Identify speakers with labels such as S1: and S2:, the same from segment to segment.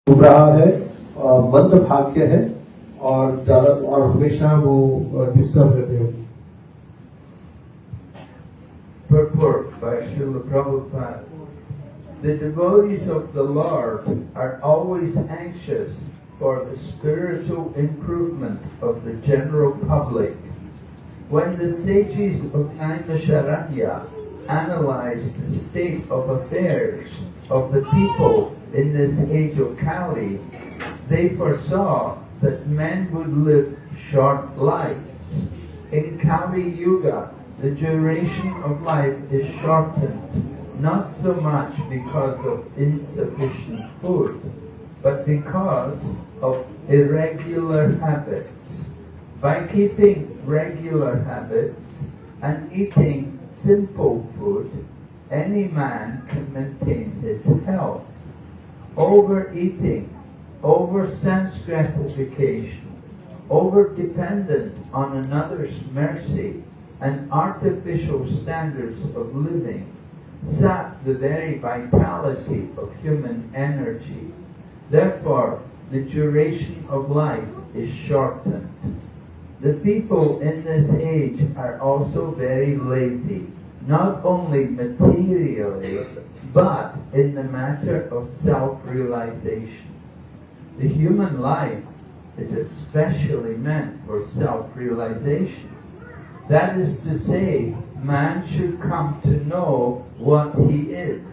S1: डूब रहा है, मंद भाग्य है और ज्यादा और हमेशा वो डिस्टर्ब रहते हो.
S2: Purport by Srila Prabhupada. The devotees of the Lord are always anxious for the spiritual improvement of the general public. When the sages of Naimisharanya analyzed the state of affairs of the people in this age of Kali, they foresaw that men would live short lives. In Kali Yuga, the duration of life is shortened, not so much because of insufficient food, but because of irregular habits. By keeping regular habits and eating simple food, any man can maintain his health. Overeating, over-sense gratification, over-dependent on another's mercy, and artificial standards of living sap the very vitality of human energy. Therefore, the duration of life is shortened. The people in this age are also very lazy, not only materially, but in the matter of self-realization. The human life is especially meant for self-realization. That is to say, man should come to know what he is,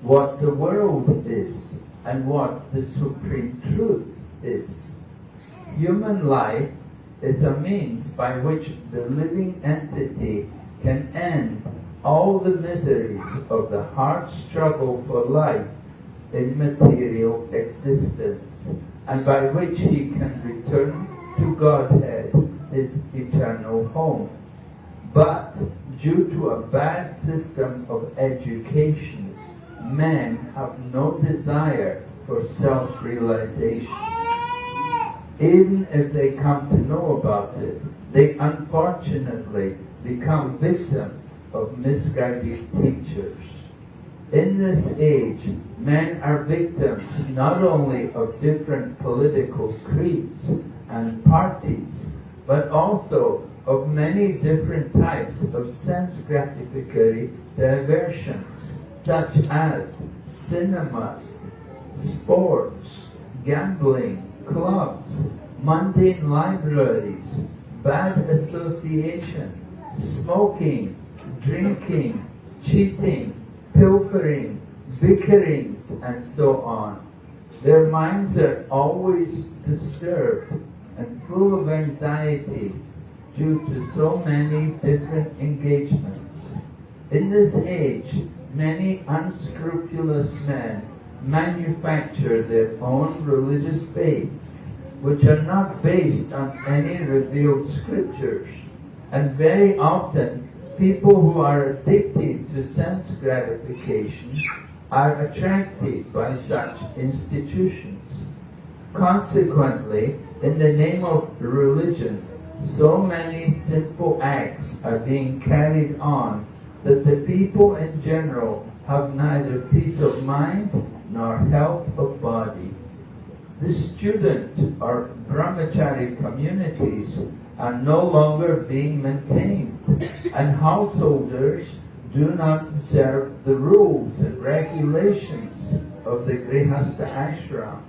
S2: what the world is, and what the supreme truth is. Human life is a means by which the living entity can end all the miseries of the hard struggle for life in material existence, and by which he can return to Godhead, his eternal home. But due to a bad system of education, men have no desire for self-realization. Even if they come to know about it, they unfortunately become victims of misguided teachers. In this age, men are victims not only of different political creeds and parties, but also of many different types of sense gratificatory diversions, such as cinemas, sports, gambling, clubs, mundane libraries, bad association, smoking, drinking, cheating, pilfering, bickerings, and so on. Their minds are always disturbed and full of anxieties due to so many different engagements. In this age, many unscrupulous men manufacture their own religious faiths, which are not based on any revealed scriptures, and very often people who are addicted to sense gratification are attracted by such institutions. Consequently, in the name of religion, so many sinful acts are being carried on that the people in general have neither peace of mind nor health of body. The student or brahmachari communities are no longer being maintained, and householders do not observe the rules and regulations of the Grihastha ashram.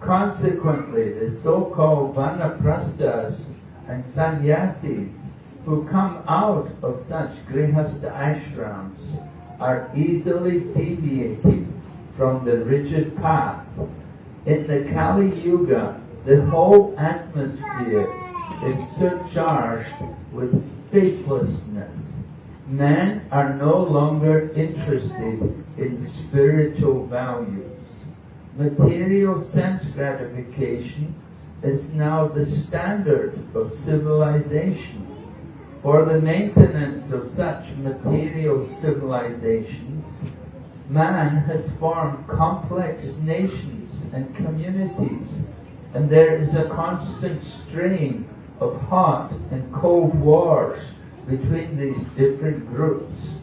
S2: Consequently, the so-called vanaprasthas and sannyasis who come out of such Grihastha ashrams are easily deviated from the rigid path. In the Kali Yuga, the whole atmosphere is surcharged with faithlessness. Men are no longer interested in spiritual values. Material sense gratification is now the standard of civilization. For the maintenance of such material civilizations, man has formed complex nations and communities, and there is a constant strain of hot and cold wars between these different groups.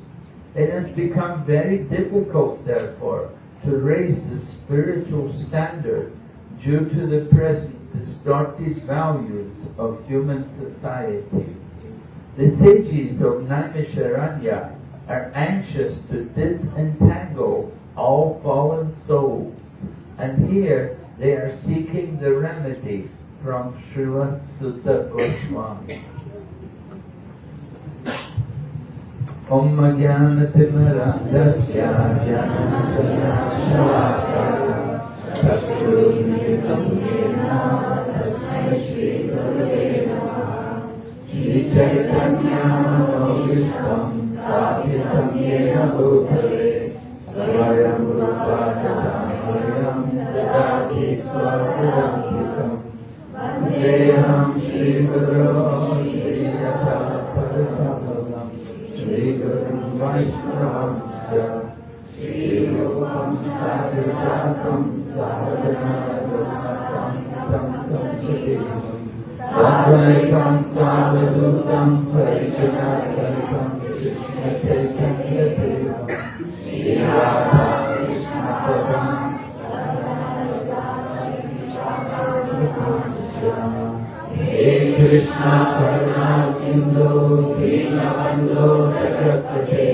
S2: It has become very difficult, therefore, to raise the spiritual standard due to the present distorted values of human society. The sages of Naimisharanya are anxious to disentangle all fallen souls, and here they are seeking the remedy from Srila Sutta Goswami. Om Jnana-timirandasya Jnana-shalakaya Chakshurumilitam Yena Tasmai Shri Gurave Namaha Shri Chaitanya Manobishtam Sthapitam Yena Bhutale Svayam Rupa Chaitanyam Dadati Swapadankikam Vandeham Shri Guru Shri Yatha Padakamalam Shri Guru Vaishnavasya Shri Rupam Sadhujatam Sadhana Rupatam Tam Tam Siddhim Sadhaitam Sadhutam Parijanasatam Krishna Chaitanya Devam Shri Radha Krishna Padam Hey Krishna Karuna Sindhu Dinabandhu Jagapate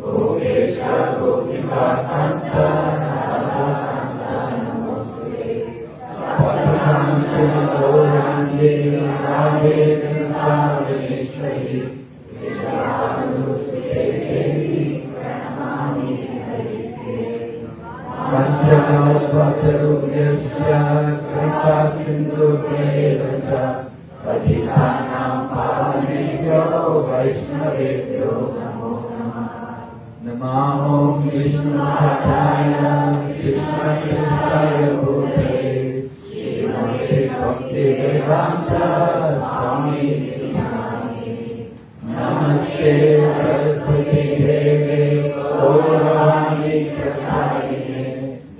S2: Gopesha Gopipa Kanta Radha Kanta Namaste Patakam Srimagorande Radhe Vrindavaneshwari Vishwanusute Devi Pranamami Harite Panchakalpatarubhyasya Kripa Sindhu Devasa Patitanam Pavanebhyo Vaishnavebhyo Namo Namah Namo Vishnu-padaya Krishna Kristaya Bhutale Srimate Bhaktivedanta Swami Nami Namaste Saraswati Deve Gaurani Prasarine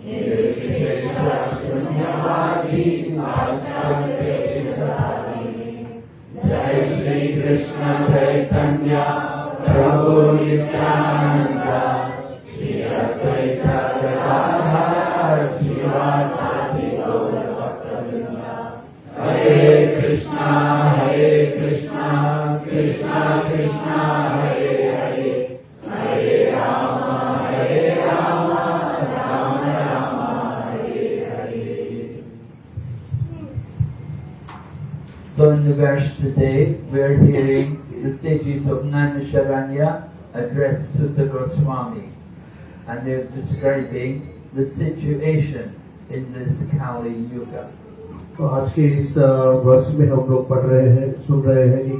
S2: Nirvishesha Shunyavadi Astate Chitari Jai Shri Krishna Chaitanya Prabhu Nityananda Shri Advaita Gadadhar Shivasati Gaura Bhakta-vrinda Hare Krishna Krishna Krishna Hare Hare Hare Rama Rama Rama Hare Hare. So in the verse today, we are hearing the sages of Naimisharanya address Sutta Goswami, and they are describing the situation in this Kali Yuga.
S1: तो आज के इस वर्ष में हम लोग पढ़ रहे हैं, सुन रहे हैं कि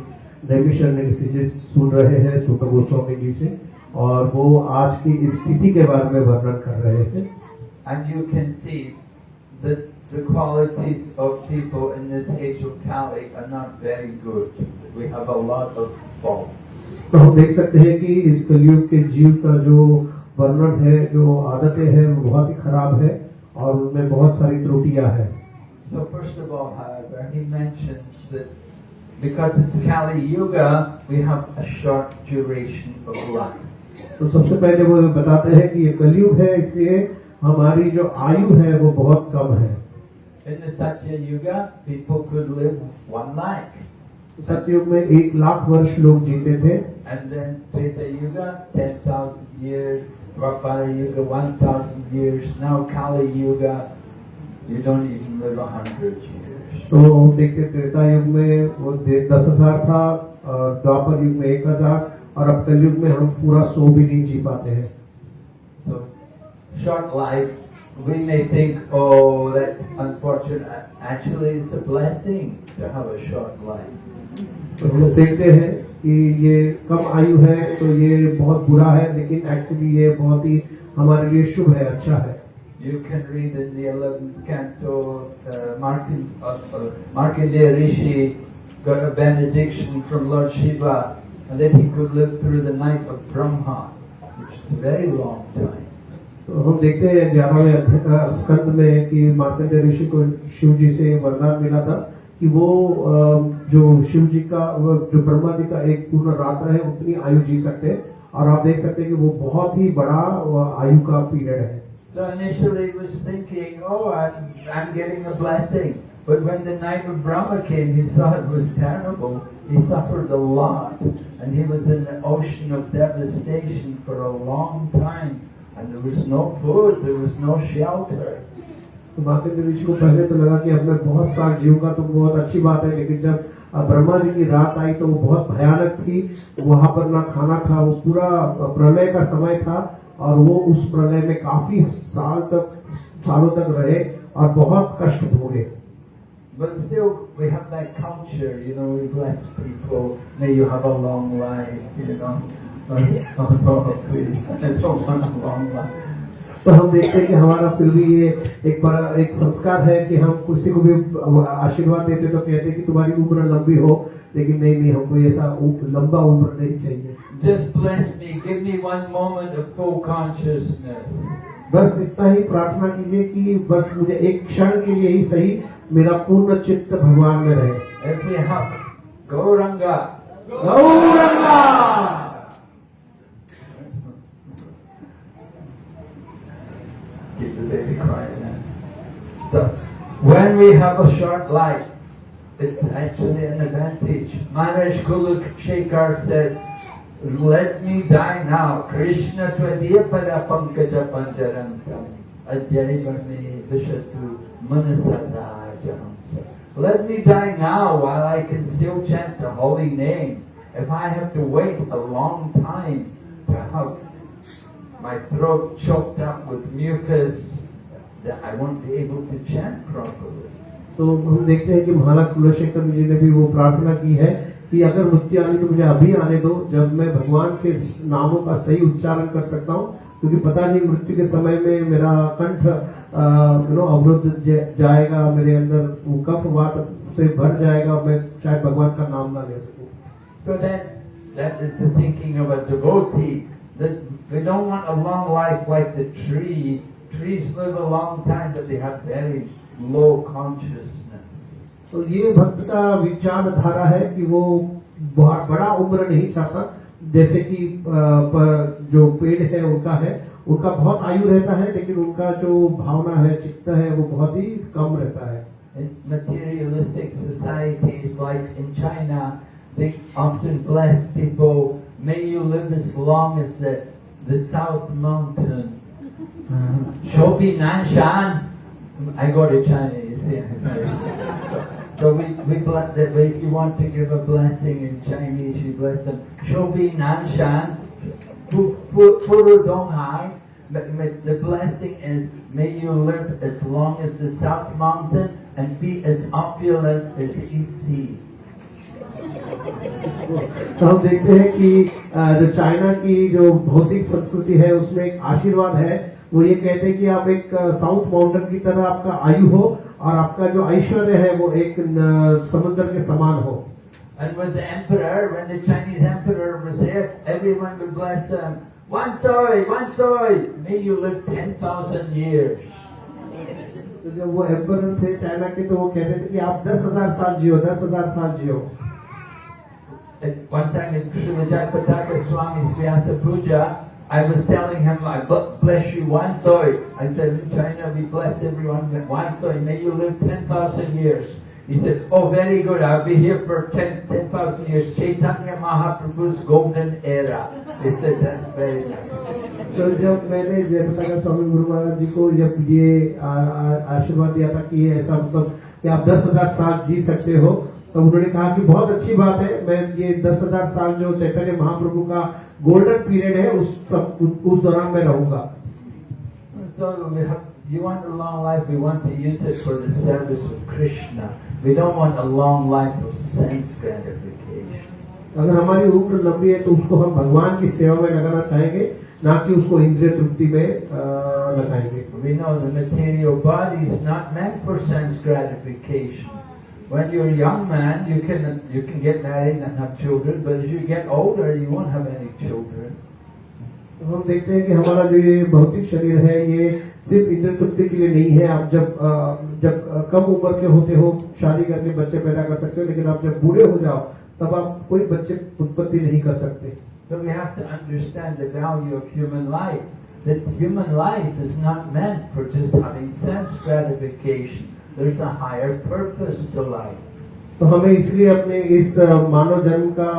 S1: नैमिषारण्य के sages सुन रहे हैं सुत्त गोस्वामी जी से, और वो आज की स्थिति के बारे में वर्णन कर रहे हैं.
S2: And you can see that the qualities of people in this age of Kali are not very good. We have a lot of faults.
S1: तो हम देख सकते हैं कि इस कलयुग के जीव का जो वर्णन है, जो आदतें हैं, वो बहुत ही खराब है और उनमें बहुत सारी त्रुटियां हैं.
S2: So first of all, however, he mentions that because it's Kali Yuga, we have a short duration of life.
S1: तो सबसे पहले वो बताते हैं कि ये कलयुग है, इसलिए हमारी जो आयु है वो बहुत कम है.
S2: In the Satya Yuga, people could live 1 lakh.
S1: सतयुग में 1,00,000 वर्ष लोग जीते थे.
S2: And then Treta Yuga, 10,000 years. Dwapara Yuga, 1,000 years. Now Kali Yuga, you don't even live 100 years.
S1: तो हम देखते त्रेता युग में वो 10,000 था, द्वापर युग में 1,000, और अब कलयुग में हम पूरा 100 भी नहीं जी पाते हैं.
S2: So short life, we may think, oh, that's unfortunate. Actually, it's a blessing to have a short life.
S1: तो हम लोग देखते हैं कि ये कम आयु है तो ये बहुत बुरा है, लेकिन एक्चुअली ये बहुत ही हमारे लिए शुभ है, अच्छा है.
S2: You can read in the 11th canto, Markandeya Rishi got a benediction from Lord Shiva, and that he could live through the night of Brahma, which is a very long time.
S1: तो हम देखते हैं 11वें स्कंद में कि मार्कंडेय ऋषि को शिव जी से वरदान मिला था कि वो जो शिव जी का, जो ब्रह्मा जी का एक पूर्ण रात्र है, उतनी आयु जी सकते हैं, और आप देख सकते हैं कि वो बहुत ही बड़ा आयु का पीरियड है.
S2: So So initially he was thinking, oh, I'm getting a blessing. But when the night of Brahma came, he saw it was terrible. He suffered a lot. And he was in the ocean of devastation for a long time. And there was no food, there was no shelter.
S1: तो मार्कंडेय ऋषि को पहले तो लगा कि अब मैं बहुत साल जीऊंगा तो बहुत अच्छी बात है, लेकिन जब ब्रह्मा जी की रात आई तो वो बहुत भयानक थी। वहां पर ना खाना था, वो पूरा प्रलय का समय था और वो उस प्रलय में काफी सालों तक रहे और बहुत कष्ट भोगे।
S2: But still, we have that culture, we bless people, may you have a long life, Oh no, please, I don't want a long life.
S1: तो हम देखते हैं कि हमारा फिर भी ये एक संस्कार है कि हम किसी को भी आशीर्वाद देते तो कहते हैं कि तुम्हारी उम्र लंबी हो, लेकिन नहीं, हमको ऐसा लंबा उम्र नहीं चाहिए।
S2: Just bless me, give me one moment of full consciousness.
S1: बस इतना ही प्रार्थना कीजिए कि बस मुझे एक क्षण के लिए ही सही मेरा पूर्ण चित्त भगवान में रहे।
S2: If we have Gauranga,
S1: Gauranga.
S2: keep the baby quiet now. So, when we have a short life, it's actually an advantage. Maharaj Kulakshekar said, let me die now. Krishna tvadiya para pankaja panjarantam. Adhyayavame vishatu manasarajam. Let me die now while I can still chant the holy name. If I have to wait a long time to have my throat choked up with mucus, that I won't be able to chant properly.
S1: तो हम देखते हैं कि महाराज कुलशेखर जी ने भी वो प्रार्थना की है कि अगर मृत्यु आनी तो मुझे अभी आने दो, जब मैं भगवान के नामों का सही उच्चारण कर सकता हूँ, क्योंकि पता नहीं मृत्यु के समय में मेरा कंठ अवरुद्ध जाएगा, मेरे अंदर वो कफ वात से भर जाएगा, मैं शायद भगवान का नाम ना ले सकूं।
S2: So that is the thinking of a devotee, that we don't want a long life like the tree. Trees live a long time, but they have very low consciousness.
S1: तो ये भक्त का विचारधारा है कि वो बहुत बड़ा उम्र नहीं चाहता, जैसे कि जो पेड़ है उनका बहुत आयु रहता है, लेकिन उनका जो भावना है, चित्त है, वो बहुत ही कम रहता है।
S2: In materialistic societies like in China, they often bless people, may you live as long as the South Mountain. Shobi Nanshan. I go to China, you see. So we bless that. If you want to give a blessing in Chinese, you bless them. Shobi Nanshan, Puru Donghai. The blessing is, may you live as long as the South Mountain and be as opulent as EC.
S1: तो हम देखते हैं कि जो China की जो भौतिक संस्कृति है उसमें एक आशीर्वाद है, वो ये कहते हैं कि आप एक साउथ माउंटेन की तरह आपका आयु हो और आपका जो ऐश्वर्य है वो एक समुद्र के समान हो।
S2: And with the emperor, when the Chinese emperor was here, everyone would bless them. One soy, may you live 10,000 years.
S1: तो जब वो एम्परर थे चाइना के, तो वो कहते थे कि आप 10,000 साल जियो, 10,000 साल जियो।
S2: One time in Srila Jayapataka Swami's Vyasa Puja, I was telling him, I bless you one soy. I said, in China we bless everyone with one soy. May you live 10,000 years. He said, oh, very good. I'll be here for 10,000 years. Chaitanya Mahaprabhu's golden era. He said, that's very nice.
S1: तो जब मैंने जयप्रकाश स्वामी गुरु महाराज जी को जब ये आशीर्वाद दिया था कि ऐसा मतलब कि आप 10,000 साल जी सकते हो, तो उन्होंने कहा कि बहुत अच्छी बात है, मैं ये 10,000 साल जो चैतन्य महाप्रभु का गोल्डन पीरियड है उस दौरान मैं रहूंगा।
S2: So you want a long life, we want to use it for the service of Krishna. We don't want a long life of sense gratification.
S1: अगर हमारी उम्र लंबी है तो उसको हम भगवान की सेवा में लगाना चाहेंगे, ना कि उसको इंद्रिय तृप्ति में लगाएंगे।
S2: We know the material body is not meant for sense gratification. When you're a young man, you can get married and have children, but as you get older, you won't have any children.
S1: हम देखते हैं कि हमारा जो ये भौतिक शरीर है ये सिर्फ इंद्रिय तृप्ति के लिए नहीं है। आप जब कम उम्र के होते हो शादी करके बच्चे पैदा कर सकते हो, लेकिन आप जब बूढ़े हो जाओ तब आप कोई बच्चे उत्पत्ति नहीं कर सकते।
S2: So we have to understand the value of human life. that human life is not meant for just having sense gratification. There's a higher purpose to life.
S1: तो हमें इसलिए अपने इस मानव जन्म का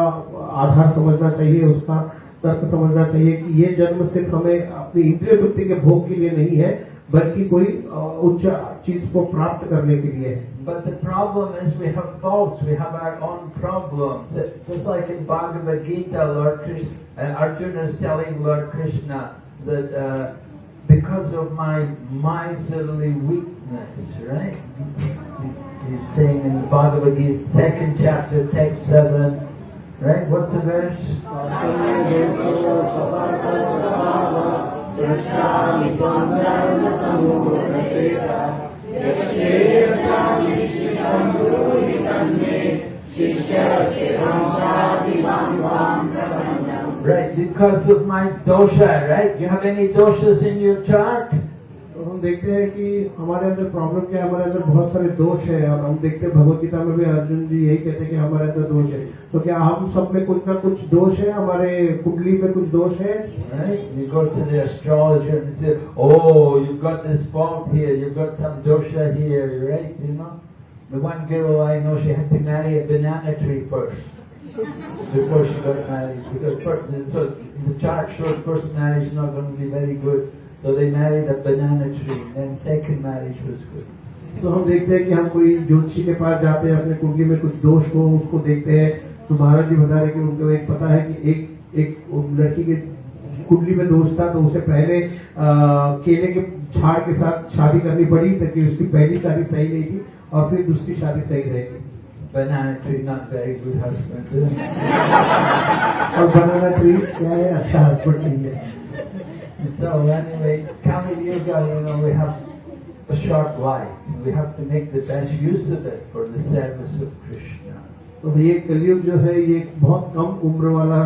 S1: आधार समझना चाहिए, उसका तर्क समझना चाहिए कि ये जन्म सिर्फ हमें अपनी इंद्रिय वृत्ति के भोग के लिए नहीं है, बल्कि कोई उच्च चीज को प्राप्त करने के लिए है।
S2: But the problem is we have faults, we have our own problems. Just like in Bhagavad Gita, Lord Krishna, Arjuna is telling Lord Krishna that because of my miserly weakness, right? He's saying in the Bhagavad Gita, 2nd chapter, text 7, right? What's the verse? Right, because of my dosha, right? You have any doshas in your chart?
S1: तो हम देखते हैं कि हमारे अंदर problem क्या है, हमारे अंदर बहुत सारे दोष है, और हम देखते हैं भगवत गीता में भी अर्जुन जी यही कहते हैं कि हमारे अंदर दोष है। तो क्या हम सब में कुछ ना कुछ दोष है, हमारे कुंडली में कुछ दोष है?
S2: Right? You go to the astrologer and say, "Oh, you've got this fault here. You've got some dosha here." Right? You know, the one girl I know, she had to marry a banana tree first before she got married, because so the chart showed first marriage is not going to be very good. So they married a banana tree, then second marriage was good.
S1: तो हम देखते हैं कि हम कोई ज्योतिषी के पास जाते हैं, अपने कुंडली में कुछ दोष को उसको देखते हैं, तो महाराज जी बता रहे कि उनको एक पता है कि एक लड़की के कुंडली में दोष था, तो उसे पहले केले के झाड़ के साथ शादी करनी पड़ी, ताकि उसकी पहली शादी सही नहीं थी और फिर दूसरी शादी सही रहेगी।
S2: Banana tree, not very good husband.
S1: और बनाना ट्री क्या है, अच्छा हस्बैंड नहीं है।
S2: So anyway, Kali Yuga, you know, we have a short life. We have to make the best use of it for the service of Krishna.
S1: तो ये कलयुग जो है ये बहुत कम उम्र वाला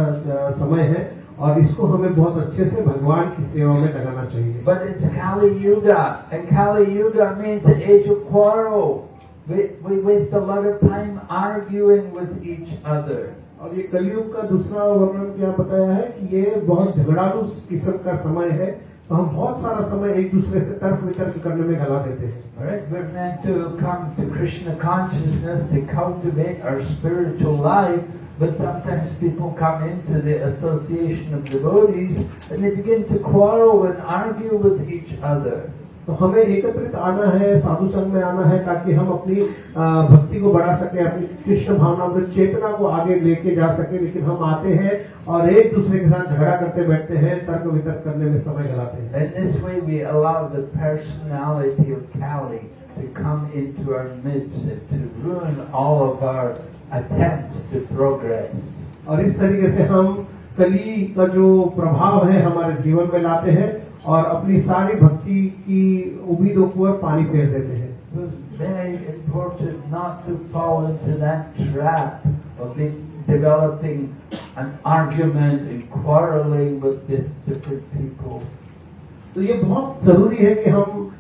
S1: समय है, और इसको हमें बहुत अच्छे से भगवान की सेवा में लगाना चाहिए।
S2: But it's Kali Yuga, and Kali Yuga means the age of quarrel. We waste a lot of time arguing with each other.
S1: और ये कलयुग का दूसरा वर्णन क्या बताया है कि ये बहुत झगड़ालू किस्म का समय है, तो हम बहुत सारा समय एक दूसरे से तर्क वितर्क करने में गला देते हैं।
S2: Alright, we're meant to come to Krishna consciousness to cultivate our spiritual life, but sometimes people come into the association of devotees and they begin to quarrel and argue with each other.
S1: तो हमें एकत्रित आना है, साधु संघ में आना है, ताकि हम अपनी भक्ति को बढ़ा सके, अपनी कृष्ण भावनामृत चेतना को आगे लेके जा सके। लेकिन हम आते हैं और एक दूसरे के साथ झगड़ा करते बैठते हैं, तर्क वितर्क करने में समय गलाते हैं।
S2: In this way we allow the personality of Kali to come into our midst and to ruin all of our attempts to progress.
S1: और इस तरीके से हम कली का जो प्रभाव है हमारे जीवन में लाते हैं और अपनी सारी भक्ति की उम्मीदों को पानी फेर देते हैं।
S2: It was very important not to fall into that trap of developing an argument and quarreling with different people.
S1: तो ये बहुत जरूरी है कि हम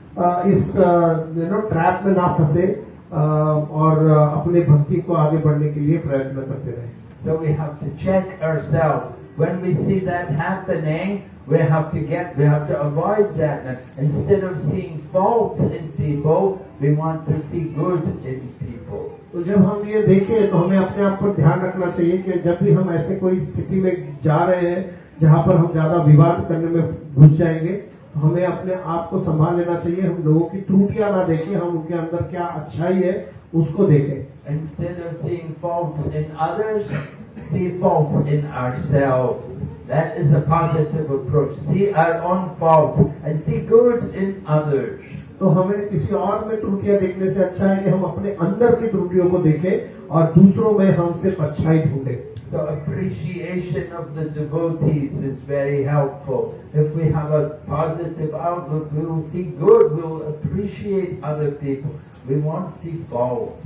S1: इस ट्रैप में ना फंसे और अपने भक्ति को आगे बढ़ने के लिए प्रयत्न करते रहें।
S2: So we have to check ourselves. When we see that happening, we have to avoid that. And instead of seeing faults in people, we want to see good in people.
S1: तो जब हम ये देखें तो हमें अपने आप पर ध्यान रखना चाहिए कि जब भी हम ऐसे कोई स्थिति में जा रहे हैं जहाँ पर हम ज्यादा विवाद करने में घुस जाएंगे, तो हमें अपने आप को संभाल लेना चाहिए। हम लोगों की त्रुटियां ना देखें, हम उनके अंदर क्या अच्छाई है उसको देखें।
S2: Instead of seeing faults in others, see faults in ourselves. That is a positive approach. See our own faults and see good in others.
S1: तो हमें किसी और में त्रुटियां देखने से अच्छा है कि हम अपने अंदर की त्रुटियों को देखें और दूसरों में हम सिर्फ अच्छाई ढूंढें।
S2: So appreciation of the devotees is very helpful. If we have a positive outlook, we will see good, we will appreciate other people. We won't see faults.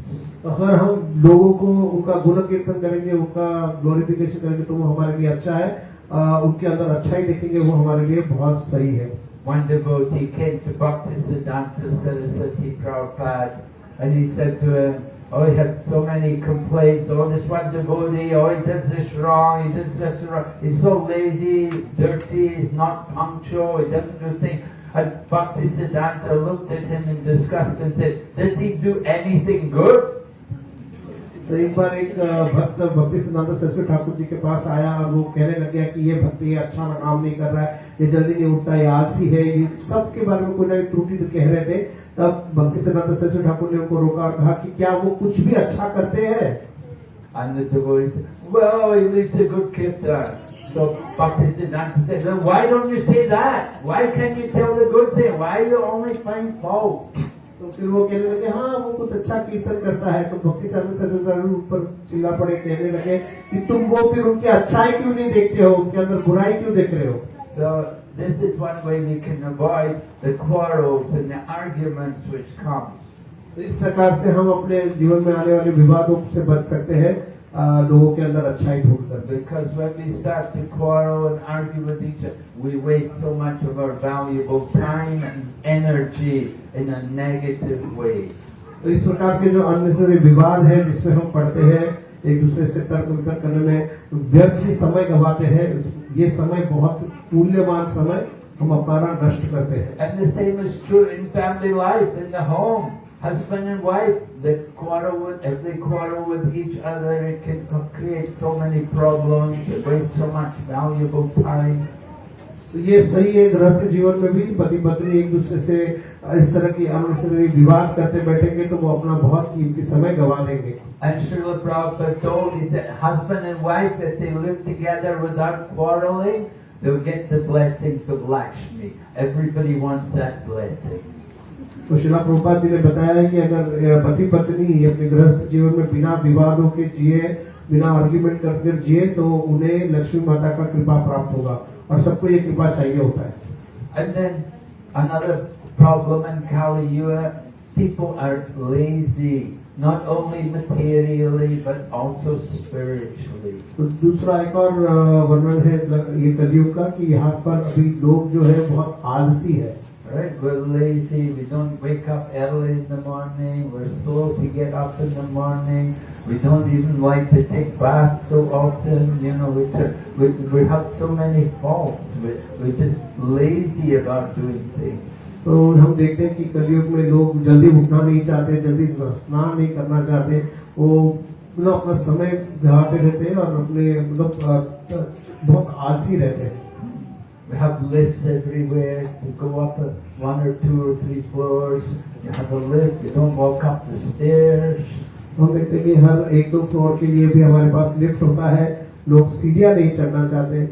S1: अगर हम लोगों को उनका गुण कीर्तन करेंगे, उनका ग्लोरिफिकेशन करेंगे, तो वो हमारे लिए अच्छा है। उनके अंदर अच्छाई देखेंगे, वो हमारे लिए बहुत सही है।
S2: One devotee came to Bhaktisiddhanta Saraswati Prabhupada and he said to him, Oh, he had so many complaints. Oh, this one devotee. Oh, he does this wrong. He does this wrong. He's so lazy, dirty. He's not punctual. He doesn't do things. And Bhaktisiddhanta looked at him in disgust and said, "Does he do anything good?"
S1: तो एक बार एक भक्त भक्ति सिद्धांत सरस्वती ठाकुर जी के पास आया और वो कहने लग गया कि ये भक्ति अच्छा काम नहीं कर रहा है, ये जल्दी नहीं उठता, ये आलसी है, ये सबके बारे में कोई ना कोई त्रुटि कह रहे थे। तब भक्ति सिद्धांत सरस्वती ठाकुर ने उनको रोका और कहा कि क्या वो कुछ भी अच्छा करते हैं?
S2: And the devotee said, "Well, he leads a good kirtan." So Bhaktisiddhanta said, "Well, why don't you say that? Why can't you tell the good thing? Why you only find fault?"
S1: तो फिर वो कहने लगे हाँ वो कुछ अच्छा कीर्तन करता है। तो भक्ति सिद्धांत सरस्वती ठाकुर ऊपर चिल्ला पड़े, कहने लगे कि तुम वो फिर उनकी अच्छाई क्यों नहीं देखते हो, उनके अंदर बुराई क्यों देख रहे हो?
S2: So this is one way we can avoid the quarrels and the arguments which come.
S1: तो इस प्रकार से हम अपने जीवन में आने वाले विवादों से बच सकते हैं, लोगों के अंदर अच्छाई ढूंढकर।
S2: Because when we start to quarrel and argue with each other, we waste so much of our valuable time and energy in a negative way.
S1: तो इस प्रकार के जो अननेसेसरी विवाद है जिसमें हम पढ़ते हैं, एक दूसरे से तर्क वितर्क करने में व्यर्थ ही समय गवाते हैं, ये समय बहुत मूल्यवान समय हम अपना नष्ट करते हैं।
S2: And the same is true in family life, in the home. Husband and wife, they quarrel with, if they quarrel with each other, it can create so many problems, it wastes so much valuable time.
S1: तो ये सही है, गृहस्थ जीवन में भी पति पत्नी एक दूसरे से इस तरह की अननेसेसरी विवाद करते बैठेंगे तो वो अपना बहुत कीमती समय गवा देंगे।
S2: And Srila Prabhupada told, he said, husband and wife, if they live together without quarreling, they'll get the blessings of Lakshmi. Everybody wants that blessing.
S1: तो श्रीला प्रभुपाद जी ने बताया है कि अगर पति पत्नी अपने गृहस्थ जीवन में बिना विवादों के जिए, बिना आर्ग्यूमेंट करके जिए तो उन्हें लक्ष्मी माता का कृपा प्राप्त होगा और सबको ये कृपा चाहिए होता है।
S2: And then another problem in Kali Yuga, people are lazy, not only materially but also spiritually.
S1: तो दूसरा एक और वर्णन है ये कलयुग का कि यहाँ पर अभी लोग जो है बहुत आलसी है।
S2: Right, we're lazy, we don't wake up early in the morning, we're slow to get up in the morning, we don't even like to take baths so often, you know, we have so many faults, we're just lazy about doing things.
S1: तो हम देखते हैं कि कलयुग में लोग जल्दी उठना नहीं चाहते, जल्दी स्नान नहीं करना चाहते, वो मतलब अपना समय गंवाते रहते हैं और अपने मतलब बहुत आलसी रहते हैं।
S2: We have lifts everywhere. You go up 1 or 2 or 3 floors. You have a lift. You don't walk up the stairs.
S1: हम देखते हैं कि हर एक दो फ्लोर के लिए भी हमारे पास लिफ्ट होता है, लोग सीढ़ियाँ नहीं चढ़ना चाहते।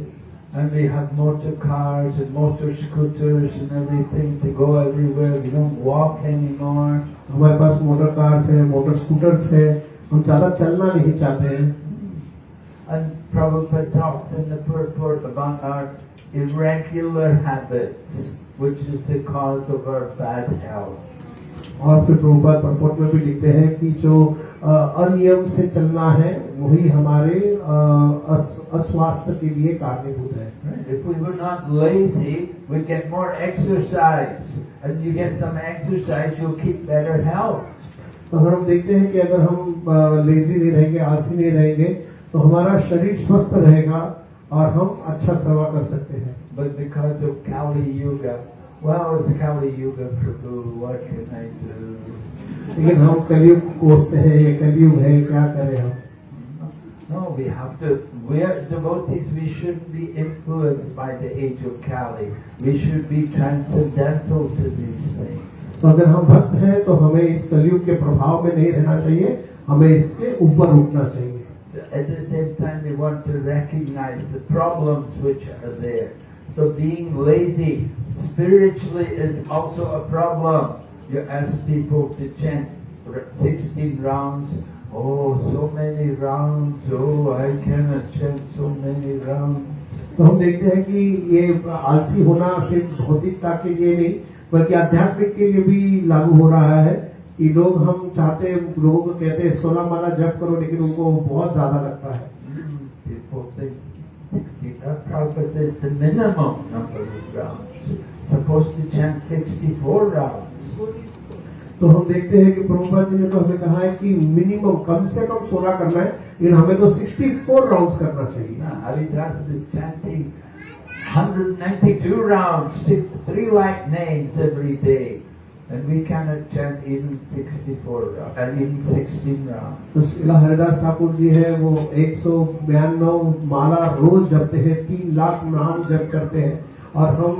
S2: And we have motor cars and motor scooters and everything to go everywhere. We don't walk anymore.
S1: हमारे पास मोटर कार्स है, मोटर स्कूटर्स है, हम ज्यादा चलना नहीं चाहते हैं।
S2: And Prabhupada talked in the purport about our irregular habits, which is the cause of our bad health.
S1: और फिर प्रभुपाद परपोर्ट में भी लिखते हैं कि जो अनियम से चलना है वही हमारे अस्वास्थ्य के लिए कारणीभूत है।
S2: If we were not lazy, we get more exercise, and you get some exercise, you'll keep better health.
S1: अगर हम देखते हैं कि अगर हम लेजी नहीं रहेंगे, आलसी नहीं रहेंगे, तो हमारा शरीर स्वस्थ रहेगा और हम अच्छा सेवा कर सकते हैं।
S2: But because of Kali Yuga, well, it's Kali Yuga, Prabhu, what can I do?
S1: लेकिन हम कलयुग कोसते हैं, ये कलयुग है, क्या करें हम?
S2: No, we have to, we are devotees, we shouldn't be influenced by the age of Kali. We should be transcendental to these things.
S1: तो अगर हम भक्त हैं तो हमें इस कलयुग के प्रभाव में नहीं रहना चाहिए, हमें इसके ऊपर उठना चाहिए।
S2: At the same time, we want to recognize the problems which are there. So being lazy spiritually is also a problem. You ask people to chant 16 rounds. Oh, so many rounds. Oh, I cannot chant so many rounds.
S1: तो हम देखते हैं कि ये आलसी होना सिर्फ भौतिकता के लिए नहीं बल्कि आध्यात्मिक के लिए भी लागू हो रहा है कि लोग हम चाहते हैं, लोगों को कहते हैं 16 माला जप करो, लेकिन उनको बहुत ज्यादा लगता है।
S2: People think 60. Prabhupada says the minimum number of rounds. Supposed to chant 64 rounds.
S1: तो हम देखते हैं कि प्रभुपाद जी ने तो हमें कहा है कि मिनिमम कम से कम 16 करना है, लेकिन हमें तो 64 राउंड्स करना चाहिए।
S2: Haridas is chanting 192 rounds, 3 lakh names every day. And we cannot chant even 64 rounds, even 16 rounds.
S1: तो श्रीला हरिदास ठाकुर जी है, वो 192 माला रोज जपते हैं, 3 लाख नाम जप करते हैं, और हम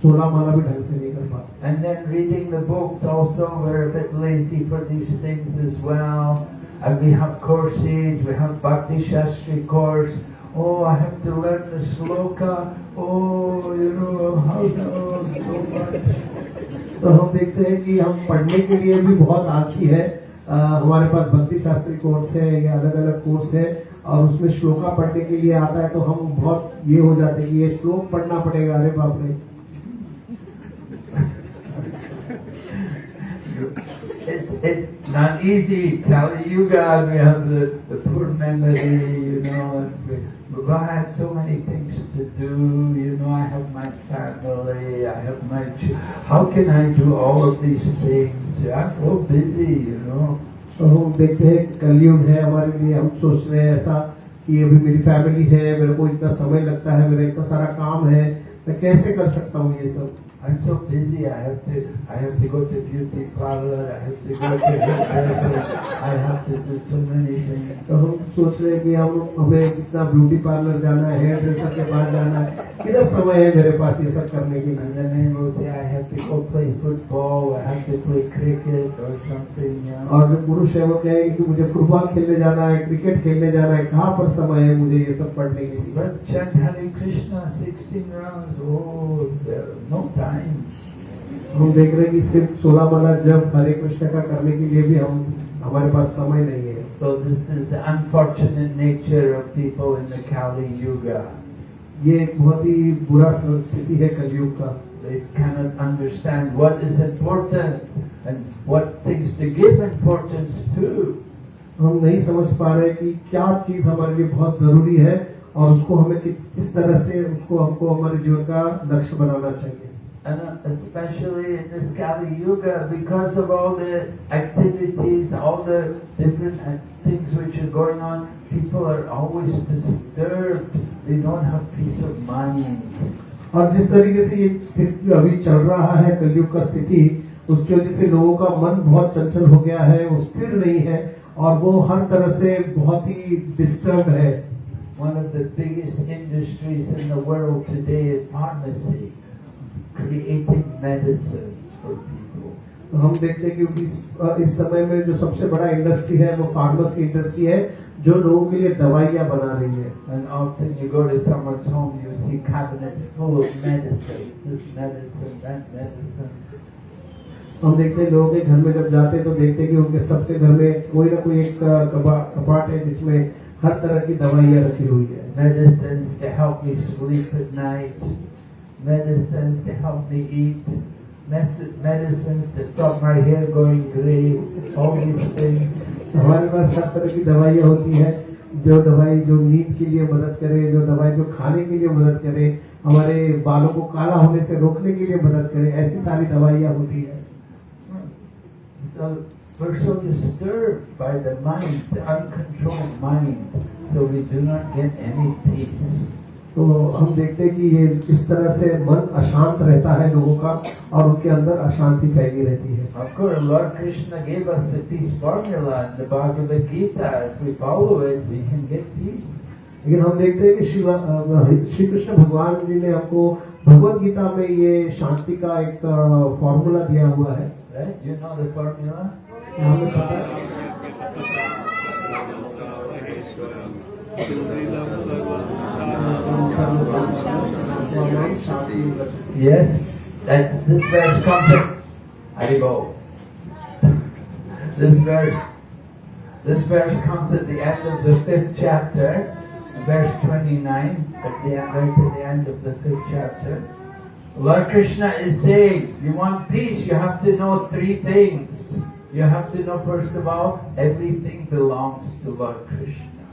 S1: 16 माला भी ढंग से नहीं कर पाते।
S2: And then reading the books also, we're a bit lazy for these things as well. And we have courses, we have Bhakti Shastri course. Oh, I have to learn the sloka. Oh, you know, how to, so much.
S1: तो हम देखते हैं कि हम पढ़ने के लिए भी बहुत आलसी है। हमारे पास भक्ति शास्त्री कोर्स है या अलग अलग कोर्स है, और उसमें श्लोका पढ़ने के लिए आता है, तो हम बहुत ये हो जाते हैं कि ये श्लोक पढ़ना पड़ेगा, अरे बाप रे।
S2: It's not easy. Kali Yuga, we have the poor memory, you know. But I have so many things to do, you know. I have my family, I have my how can I do all of these things? I'm so busy, you know.
S1: तो हम देखते हैं कलयुग है हमारे लिए, हम सोच रहे हैं ऐसा कि अभी मेरी फैमिली है, मेरे को इतना समय लगता है, मेरा इतना सारा काम है, मैं कैसे कर सकता हूँ ये सब।
S2: I'm so busy. I have to go to beauty parlor. I have to go to hairdresser. I have to do so many things.
S1: तो हम सोच रहे हैं कि हमें कितना ब्यूटी पार्लर जाना है, हेयर ड्रेसर के पास जाना है, कितना समय है मेरे पास ये सब करने के लिए।
S2: And then they will say I have to go play football. I have to play cricket or something. You know?
S1: और जो पुरुष है वो कहेंगे कि मुझे फुटबॉल खेलने जाना है, क्रिकेट खेलने जाना है, कहाँ पर समय है मुझे ये सब पढ़ने के लिए।
S2: But chant Hare Krishna 16 rounds. Oh, there no time.
S1: हम देख रहे हैं कि सिर्फ 16 माला जब हरे कृष्ण का करने के लिए भी हमारे पास समय नहीं है।
S2: So this is the unfortunate nature of people in the Kali Yuga.
S1: ये एक बहुत ही बुरा स्थिति है कलयुग का।
S2: They cannot understand what is important and what things to give importance to.
S1: हम नहीं समझ पा रहे कि क्या चीज हमारे लिए बहुत जरूरी है, और उसको हमें किस तरह से उसको हमको हमारे जीवन का लक्ष्य बनाना चाहिए।
S2: And especially in this Kali Yuga, because of all the activities, all the different things which are going on, people are always disturbed. They don't have peace of mind.
S1: और जिस तरीके से ये स्थिति अभी चल रहा है, कलयुग का स्थिति, उसकी वजह से लोगों का मन बहुत चंचल हो गया है, वो स्थिर नहीं है, और वो हर तरह से बहुत ही डिस्टर्ब है।
S2: One of the biggest industries in the world today is pharmacy, creating medicines for people.
S1: तो हम देखते हैं कि इस समय में जो सबसे बड़ा इंडस्ट्री है वो फार्मेसी इंडस्ट्री है, जो लोगों के लिए दवाइयाँ बना रही है।
S2: And often you go to someone's home, you see cabinets full of medicine, this medicine, that medicine.
S1: हम देखते हैं लोगों के घर में जब जाते हैं तो देखते हैं कि उनके सबके घर में कोई ना कोई एक कपाट है जिसमें हर तरह की दवाइयाँ रखी हुई है।
S2: Medicines to help me sleep at night, medicines to help me eat, medicines to stop my hair going grey, all these things.
S1: हमारे पास हर तरह की दवाइयाँ होती है, जो दवाई जो नींद के लिए मदद करे, जो दवाई जो खाने के लिए मदद करे, हमारे बालों को काला होने से रोकने के लिए मदद करे, ऐसी सारी दवाइयाँ होती है।
S2: So we're so disturbed by the mind, the uncontrolled mind, so we do not get any peace.
S1: तो हम देखते हैं कि ये इस तरह से मन अशांत रहता है लोगों का, और उनके अंदर अशांति फैली रहती है।
S2: Of course, Lord Krishna gave us the peace formula in the Bhagavad Gita. If we follow it, we can get peace.
S1: लेकिन हम देखते हैं कि श्री कृष्ण भगवान जी ने हमको भगवत गीता में ये शांति का एक फॉर्मूला दिया हुआ है।
S2: Right? You know the formula?
S1: हमें पता है।
S2: Yes, that this verse comes at Haribo. This verse comes at the end of the 5th chapter, verse 29, at the end, right at the end of the 5th chapter. Lord Krishna is saying, you want peace, you have to know 3 things. You have to know, first of all, everything belongs to Lord Krishna.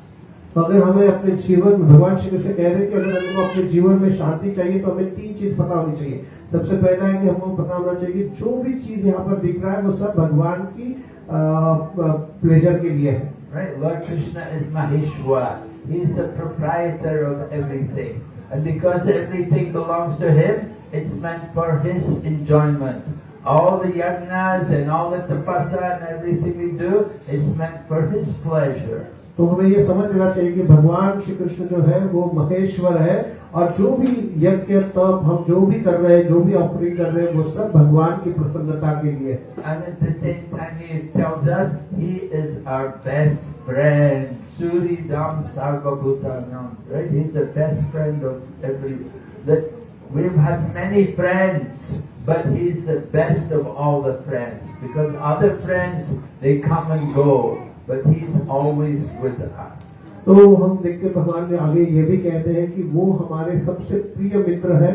S1: तो अगर हमें अपने जीवन में भगवान श्री कृष्ण कह रहे हैं कि अगर हमको अपने जीवन में शांति चाहिए तो हमें 3 चीज पता होनी चाहिए। सबसे पहला है कि हमको पता होना चाहिए कि जो भी चीज यहाँ पर दिख रहा है वो सब भगवान की प्लेजर के लिए है।
S2: Right? Lord Krishna is Maheshwar. He is the proprietor of everything. And because everything belongs to him, it's meant for his enjoyment. All the yajnas and all the tapasa and everything we do, it's meant for his pleasure.
S1: तो हमें ये समझना चाहिए कि भगवान श्री कृष्ण जो है वो महेश्वर है और जो भी यज्ञ तप हम जो भी कर रहे हैं, जो भी ऑफरिंग कर रहे हैं, वो सब भगवान की प्रसन्नता के लिए है।
S2: And at the same time he tells us he is our best friend. Suridam Sarvabhutanam. Right? He's the best friend of every. That we've had many friends, but he's the best of all the friends. Because other friends, they come and go. But he's always with us.
S1: तो हम देखते भगवान ने आगे ये भी कहते हैं कि वो हमारे सबसे प्रिय मित्र है,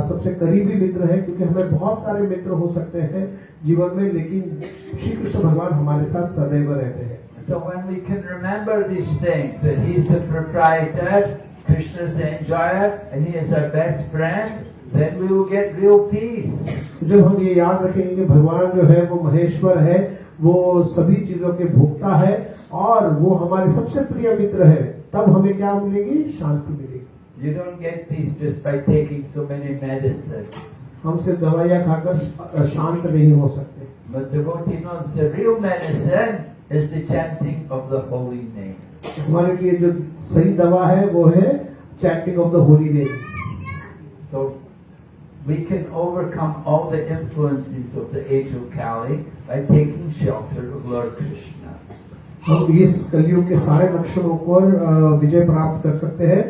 S1: सबसे करीबी मित्र है, क्योंकि हमें बहुत सारे मित्र हो सकते हैं जीवन में, लेकिन श्री कृष्ण भगवान हमारे साथ सदैव रहते हैं।
S2: So when we can remember these things, that he's the proprietor, Krishna is the enjoyer, and he is our best friend, then we will get real peace.
S1: जब हम ये याद रखेंगे कि भगवान जो है वो महेश्वर है, वो सभी चीजों के भोक्ता है और वो हमारे सबसे प्रिय मित्र है, तब हमें क्या मिलेगी? शांति मिलेगी।
S2: You don't get peace just by taking so many medicines.
S1: हम सिर्फ दवाइयाँ खाकर शांत नहीं हो सकते।
S2: But devotee knows the real medicine is the chanting of the holy name.
S1: हमारे लिए जो सही दवा है वो है chanting of the holy name.
S2: So we can overcome all the influences of the age of Kali by taking shelter of Lord Krishna.
S1: हम इस कलयुग के सारे लक्षणों पर विजय प्राप्त कर सकते हैं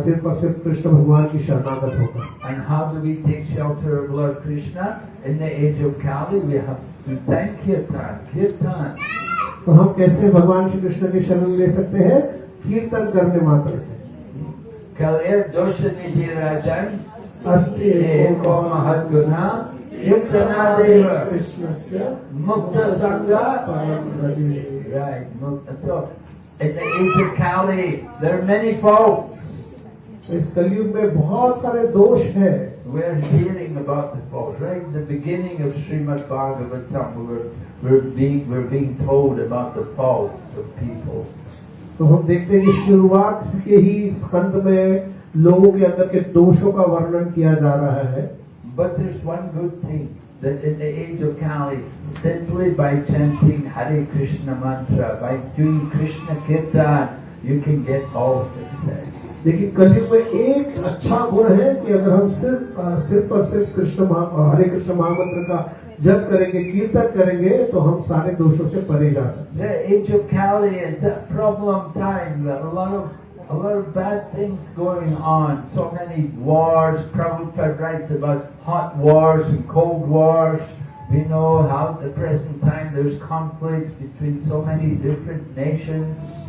S1: सिर्फ और सिर्फ कृष्ण भगवान की शरणागत होकर।
S2: And how do we take shelter of Lord Krishna in the age of Kali? We have to thank Kirtan.
S1: तो हम कैसे भगवान श्री कृष्ण की शरण ले सकते हैं? कीर्तन करने मात्र से।
S2: Kalir dosha nidhi rajan
S1: अस्ति
S2: eko mahadguna kirtanadeva
S1: कृष्णस्य
S2: mukta sangha.
S1: परम रति।
S2: Right. So, in the age of Kali, there are many faults.
S1: इस कलयुग में बहुत सारे दोष हैं।
S2: We're hearing about the faults. Right in the beginning of Srimad Bhagavatam, we're being told about the faults of people.
S1: तो हम देखते हैं कि शुरुआत के ही स्कंद में लोगों के अंदर के दोषों का वर्णन किया जा रहा है।
S2: But there's one good thing, that in the age of Kali, simply by chanting Hare Krishna mantra, by doing Krishna Kirtan, you can get all success.
S1: लेकिन कलयुग में एक अच्छा गुण है कि अगर हम सिर्फ और सिर्फ हरे कृष्ण महामंत्र का जप करेंगे, कीर्तन करेंगे, तो हम सारे दोषों से परे जा सकते हैं।
S2: The age of Kali is a problem time. A lot of bad things going on. So many wars. Prabhupada writes about hot wars and cold wars. We know how at the present time there's conflicts between so many different nations.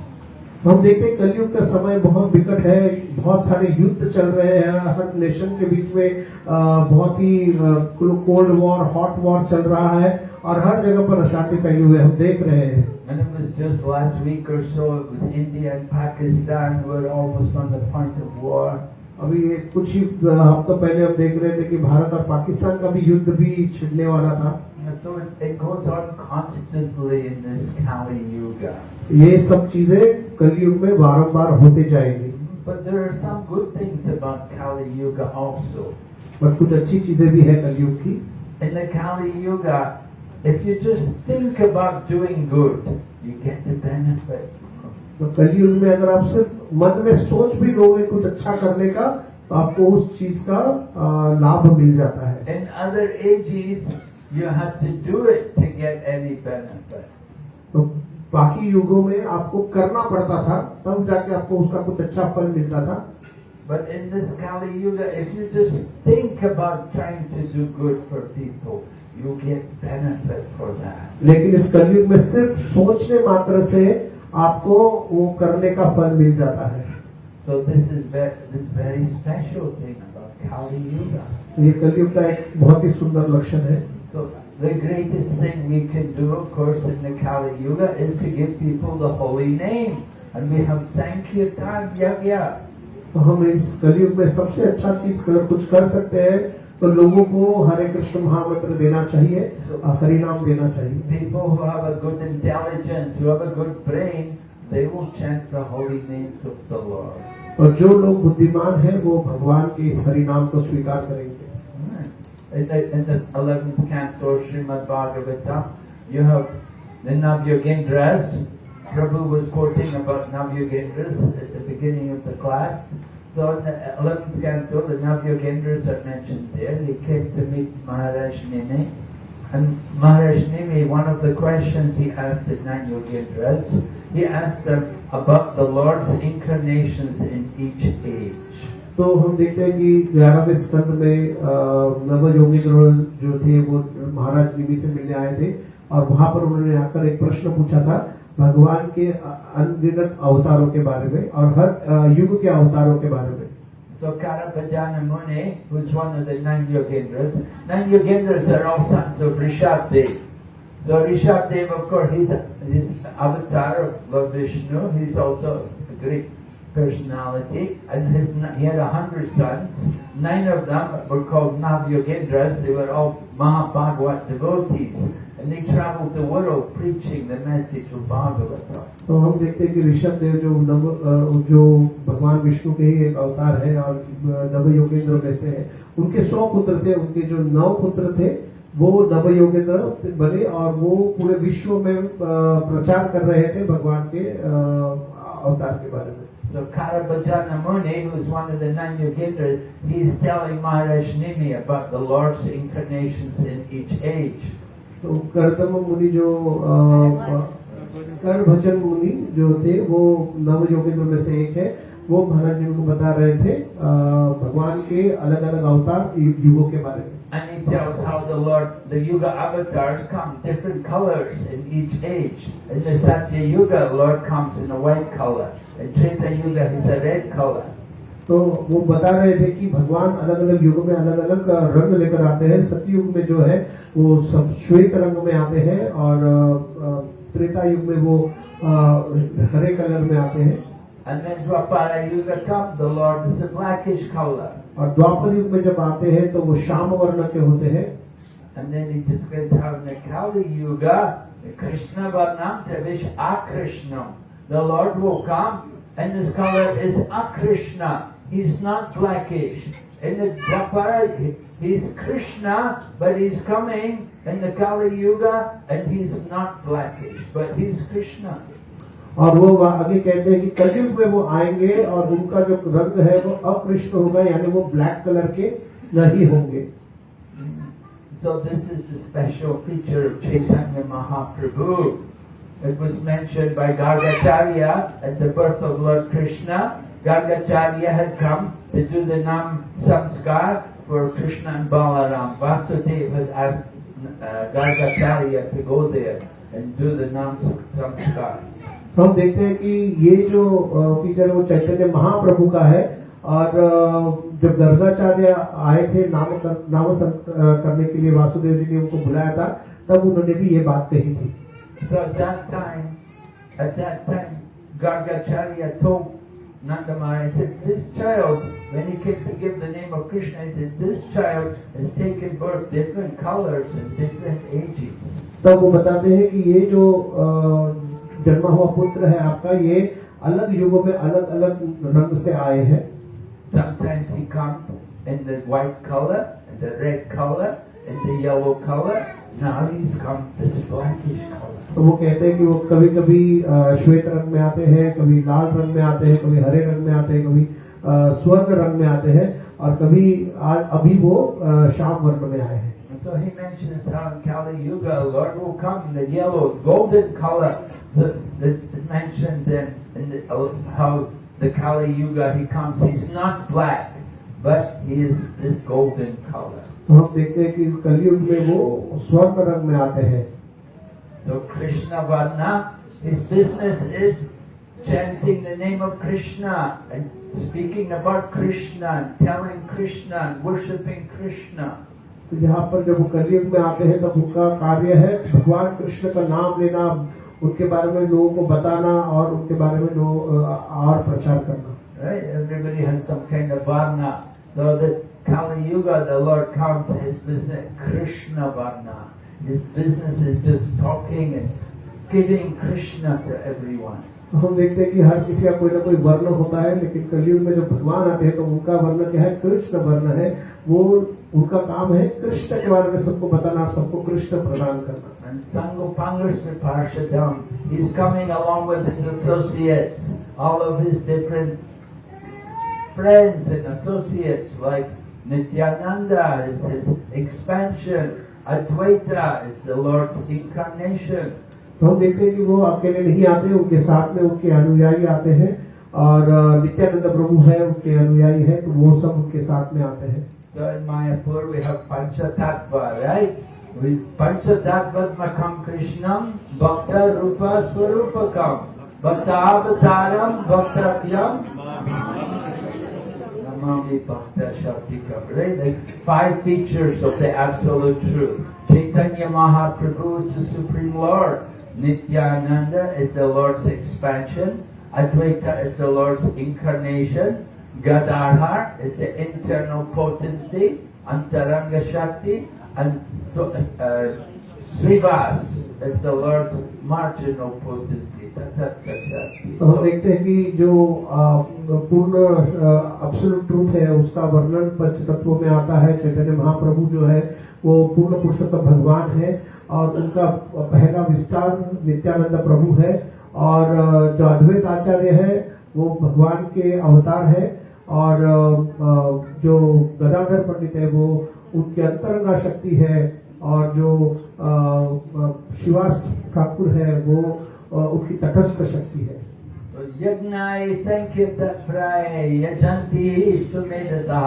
S1: हम देखते हैं कलयुग का समय बहुत विकट है, बहुत सारे युद्ध चल रहे हैं, हर नेशन के बीच में बहुत ही कोल्ड वॉर, हॉट वॉर चल रहा है और हर जगह पर अशांति फैली हुई है, हम देख रहे हैं।
S2: And it was just last week or so, it was India and Pakistan were almost on the point of war.
S1: अभी कुछ ही हफ्तों पहले हम देख रहे थे कि भारत और पाकिस्तान का भी युद्ध भी छिड़ने वाला था।
S2: So it goes on constantly in this Kali Yuga.
S1: ये सब चीजें कलयुग में बारंबार होते जाएंगी।
S2: But there are some good things about Kali Yuga also.
S1: पर कुछ अच्छी चीजें भी है कलयुग की।
S2: In the Kali Yuga, if you just think about doing good, you get the benefit.
S1: तो कलयुग में अगर आप सिर्फ मन में सोच भी लोगे कुछ अच्छा करने का, तो आपको उस चीज का लाभ मिल जाता है।
S2: In other ages, you have to do it to get any benefit.
S1: तो बाकी युगों में आपको करना पड़ता था, तब जाके आपको उसका कुछ अच्छा फल मिलता था।
S2: But in this Kali Yuga, if you just think about trying to do good for people, you get benefit for that.
S1: लेकिन इस कलयुग में सिर्फ सोचने मात्र से आपको वो करने का फल मिल जाता है।
S2: So this is very special thing about Kali Yuga.
S1: ये कलयुग का एक बहुत ही सुंदर लक्षण है।
S2: So the greatest thing we can do, of course, in the Kali Yuga is to give people the holy name. and we have Sankirtan Yagya.
S1: तो हम इस कलयुग में सबसे अच्छा चीज कुछ कर सकते हैं तो लोगों को हरे कृष्ण महामंत्र देना चाहिए और हरि नाम देना चाहिए.
S2: People who have a good intelligence, who have a good brain, they will chant the holy names of the Lord.
S1: और जो लोग बुद्धिमान हैं वो भगवान के इस हरि नाम को स्वीकार करेंगे.
S2: In the 11th canto Srimad Bhagavatam, you have the Navyogendras. Prabhu was quoting about Navyogendras at the beginning of the class. So in the 11th canto, the Navyogendras are mentioned there. He came to meet Maharaj Nimi. And Maharaj Nimi, one of the questions he asked the Navyogendras, he asked them about the Lord's incarnations in each age.
S1: तो हम देखते हैं कि 11वें स्कंद में नवयोगेंद्र जो थे वो महाराज निमि से मिलने आए थे और वहां पर उन्होंने आकर एक प्रश्न पूछा था भगवान के अनगिनत अवतारों के बारे में और हर युग के अवतारों के बारे में.
S2: So Karabhajana Muni, who's one of the 9 Yogendras, 9 Yogendras are all sons of Rishabdev. So Rishabdev, of course, he's avatar of Lord Vishnu. He's also a great personality, and he had 100 sons. 9 of them were called Navyogendras. They were all Mahabhagavat devotees, and they traveled the world preaching the message of Bhagavatam.
S1: तो हम देखते हैं कि ऋषभ देव जो भगवान विष्णु के ही एक अवतार है और नवयोगेंद्र में से है. उनके 100 पुत्र थे. उनके जो 9 पुत्र थे वो नवयोगेंद्र बने और वो पूरे विश्व में प्रचार कर रहे थे भगवान के अवतार के बारे में.
S2: So Karabhajana Muni, who is one of the 9 Yogendras, he's telling Maharaj Nimi about the Lord's incarnations in each age.
S1: तो करदम मुनि जो करभजन मुनि जो थे वो नव योगेंद्र में से एक है. वो महाराज जी को बता रहे थे भगवान के अलग अलग अवतार युगों के बारे में.
S2: And he tells how the Yuga avatars come different colors in each age. In the Satya Yuga, Lord comes in a white color. In Treta Yuga, he's a red color.
S1: तो वो बता रहे थे कि भगवान अलग अलग युगों में अलग अलग रंग लेकर आते हैं. सतयुग में जो है वो सब श्वेत रंग में आते हैं और त्रेता युग में वो हरे कलर में आते हैं.
S2: And when Dwapara Yuga comes, the Lord is a blackish color.
S1: और द्वापर युग में जब आते हैं तो वो श्याम वर्ण के होते हैं.
S2: And then he describes how in the Kali Yuga, the Krishna Varnam Tavish Akrishna. The Lord will come and his color is Akrishna. He's not blackish. In the Dwapara, he's Krishna, but he's coming in the Kali Yuga and he's not blackish, but he's Krishna.
S1: और वो आगे कहते हैं कि कलयुग में वो आएंगे और उनका जो रंग है वो अकृष्ण होगा यानी वो ब्लैक कलर के नहीं होंगे.
S2: So this is the special feature of Chaitanya Mahaprabhu. It was mentioned by Gargacharya at the birth of Lord Krishna. Gargacharya had come to do the Nam Samskar for Krishna and Balaram. Vasudeva had asked Gargacharya to go there and do the Nam Samskar.
S1: हम देखते हैं कि ये जो feature है वो चैतन्य महाप्रभु का है और जब गर्गाचार्य आए थे नाम करने के लिए वासुदेव जी ने उनको बुलाया था तब उन्होंने भी ये बात कही थी.
S2: So at that time, Gargacharya told Nanda Maharaj, he said, this child, when he came to give the name of Krishna, he said, this child has taken birth different colors and different ages.
S1: तब वो बताते हैं कि ये जो जन्मा हुआ पुत्र है आपका ये अलग युगों में अलग अलग रंग से आए हैं.
S2: Sometimes he comes in the white color, in the red color, in the yellow color. Now he's come this blackish color.
S1: तो वो कहते हैं कि वो कभी कभी श्वेत रंग में आते हैं, कभी लाल रंग में आते हैं, कभी हरे रंग में आते हैं, कभी स्वर्ण रंग में आते हैं और कभी अभी वो श्याम वर्ण में आए हैं.
S2: So he mentions how in Kali Yuga Lord will come in the yellow, golden color. That mentioned in how the Kali Yuga he comes. He's not black, but he is this golden color.
S1: तो हम देखते हैं कि कलयुग में वो स्वर्ण रंग में आते हैं.
S2: So Krishna Varna, his business is chanting the name of Krishna and speaking about Krishna and telling Krishna and worshipping Krishna.
S1: तो यहाँ पर जब वो कलयुग में आते हैं तब उनका कार्य है भगवान कृष्ण का नाम लेना, उनके बारे में लोगों को बताना और उनके बारे में और प्रचार करना।
S2: Right? Everybody has some kind of varna. So the Kali Yuga, the Lord counts his business Krishna varna. His business is just talking and giving Krishna to everyone.
S1: तो हम देखते हैं कि हर किसी का कोई ना कोई वर्ण होता है, लेकिन कलयुग में जो भगवान आते हैं तो उनका वर्ण क्या है? कृष्ण वर्ण है। वो उनका काम है कृष्ण के बारे में सबको बताना, सबको कृष्ण प्रदान करना।
S2: And Sangopangas Parshadam, he's coming along with his associates, all of his different friends and associates, like Nityananda is his expansion, Advaita is the Lord's incarnation.
S1: तो हम देखते हैं कि वो अकेले नहीं आते, उनके साथ में उनके अनुयायी आते हैं, और नित्यानंद प्रभु है उनके अनुयायी है, तो वो सब उनके साथ में आते हैं।
S2: So in Mayapur we have Panchatattva, right? With Panchatattvatmakam Krishnam Bhakta Rupa Swarupakam Bhakta Avataram Bhaktakyam Namami Bhakta Shaktikam. Right? The 5 features of the Absolute Truth. Chaitanya Mahaprabhu is the Supreme Lord. Nityananda is the Lord's expansion. Advaita is the Lord's incarnation. Gadadhar is the internal potency. Antaranga Shakti. And Srivas is the Lord's marginal potency.
S1: तो हम देखते हैं कि जो पूर्ण absolute truth है उसका वर्णन पंच तत्वों में आता है। चैतन्य महाप्रभु जो है वो पूर्ण पुरुषोत्तम भगवान है, और उनका पहला विस्तार नित्यानंद प्रभु है, और जो अद्वैत आचार्य है वो भगवान के अवतार है, और जो गदाधर पंडित है वो उनकी अंतरंगा शक्ति है, और जो शिवास ठाकुर है वो उनकी तटस्थ शक्ति है।
S2: तो यज्ञाय संकीर्तन प्राय यजंती सुमेधसः।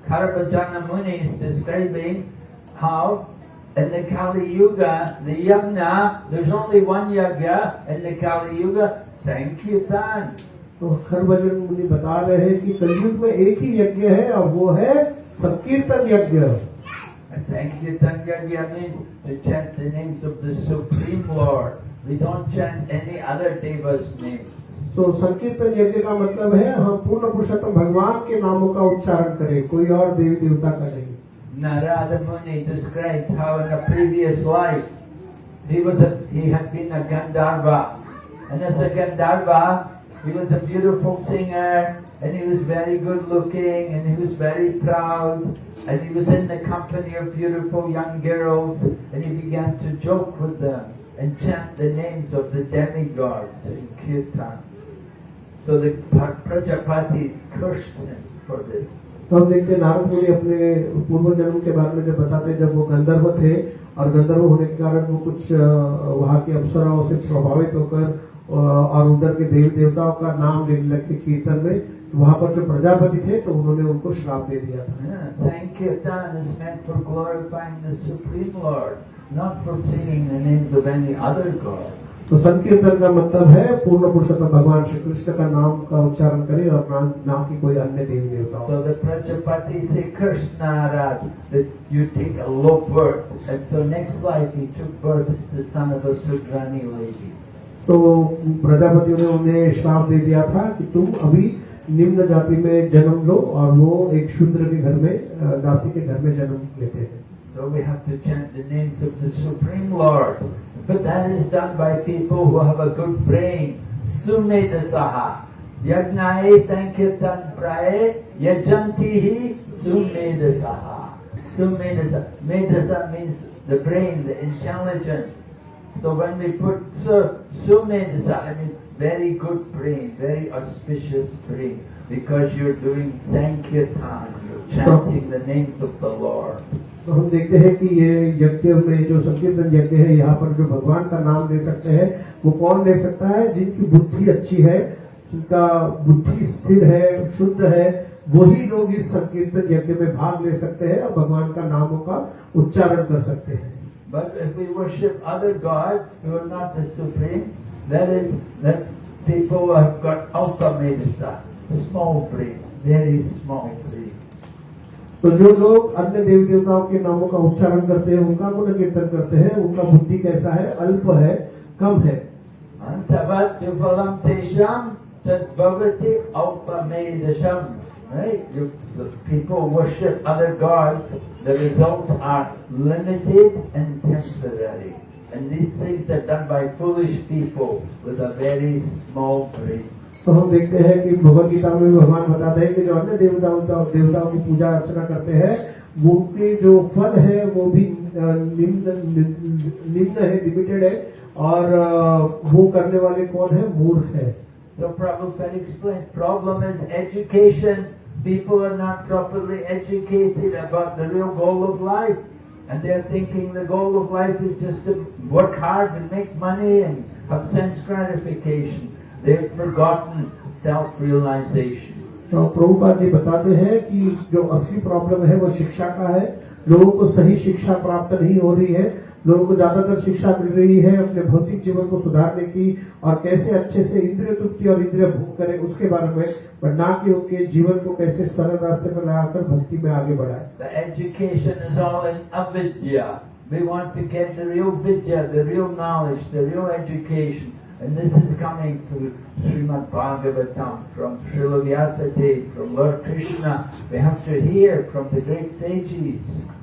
S2: Karabhajana Muni is describing how in the Kali Yuga, the yajna, there's only one yajna in the Kali Yuga, Sankirtan.
S1: तो खरभजन मुनि बता रहे हैं कि कलयुग में एक ही यज्ञ है, और वो है संकीर्तन यज्ञ।
S2: Sankirtan yajna means to chant the names of the Supreme Lord. We don't chant any other deva's name.
S1: तो संकीर्तन यज्ञ का मतलब है हम पूर्ण पुरुषोत्तम भगवान के नामों का उच्चारण करें, कोई और देवी देवता का नहीं।
S2: Narada Muni described how in a previous life he had been a Gandharva, and as a Gandharva he was a beautiful singer, and he was very good looking, and he was very proud, and he was in the company of beautiful young girls, and he began to joke with them and chant the names of the demigods in Kirtan. So the Prajapatis cursed him for this.
S1: तो हम देखते हैं नारद मुनि अपने पूर्व जन्म के बारे में जब बताते, जब वो गंधर्व थे और गंधर्व होने के कारण वो कुछ वहाँ की अप्सराओं से प्रभावित होकर और उधर के देवी देवताओं का नाम लेने लगे कीर्तन में, वहाँ पर जो प्रजापति थे तो उन्होंने उनको श्राप दे दिया था।
S2: Sankirtan is meant for glorifying the Supreme Lord, not for singing the names of any other god.
S1: तो संकीर्तन का मतलब है पूर्ण पुरुषोत्तम भगवान श्री कृष्ण का नाम का उच्चारण करें और ना कि कोई अन्य देवी देवता।
S2: So the Prajapati say Krishna that you take a low birth, and so next life he took birth as the son of a Sudrani lady.
S1: तो प्रजापतियों ने उन्हें श्राप दे दिया था कि तुम अभी निम्न जाति में जन्म लो, और वो एक शूद्र के घर में दासी के घर में जन्म लेते हैं।
S2: So we have to chant the names of the Supreme Lord. But that is done by people who have a good brain. Sumedasaha. Yajnae Sankirtan Prae Yajantihi Sumedasaha. Sumedasa. Medasa means the brain, the intelligence. So when we put Sumedasa, I mean very good brain, very auspicious brain. Because you're doing Sankirtan, you're chanting the names of the Lord.
S1: तो हम देखते हैं कि ये यज्ञ में जो संकीर्तन यज्ञ है, यहाँ पर जो भगवान का नाम ले सकते हैं वो कौन ले सकता है? जिनकी बुद्धि अच्छी है, जिनका बुद्धि स्थिर है, शुद्ध है, वही लोग इस संकीर्तन यज्ञ में भाग ले सकते हैं और भगवान का नामों का उच्चारण कर सकते हैं।
S2: But if we worship other gods who are not the supreme, that people have got ultimate small brain, very small brain.
S1: तो जो लोग अन्य देवी देवताओं के नामों का उच्चारण करते हैं, उनका गुण कीर्तन करते हैं, उनका बुद्धि कैसा है? अल्प है, कम है।
S2: Antavattu phalam tesham tad bhavati alpamedasham. Right? The people worship other gods. The results are limited and temporary. And these things are done by foolish people with a very small brain.
S1: तो हम देखते हैं कि भगवद गीता में भगवान बताते हैं कि जो अन्य देवताओं की पूजा अर्चना करते हैं, उनके जो फल है वो भी निम्न है, लिमिटेड है, और वो करने वाले कौन है? मूर्ख है।
S2: So Prabhupada explained, problem is education. People are not properly educated about the real goal of life. And they're thinking the goal of life is just to work hard and make money and have sense gratification. They've forgotten self-realization.
S1: तो प्रभुपाद जी बताते हैं कि जो असली problem है वो शिक्षा का है। लोगों को सही शिक्षा प्राप्त नहीं हो रही है। लोगों को ज्यादातर शिक्षा मिल रही है अपने भौतिक जीवन को सुधारने की और कैसे अच्छे से इंद्रिय तृप्ति और इंद्रिय भोग करें उसके बारे में, पर ना कि उनके जीवन को कैसे सरल रास्ते पर लगाकर भक्ति में आगे बढ़ाए।
S2: The education is all in avidya. We want to get the real vidya, the real knowledge, the real education. And this is coming through Srimad Bhagavatam, from Srila Vyasadeva, from Lord Krishna. We have to hear from the great sages.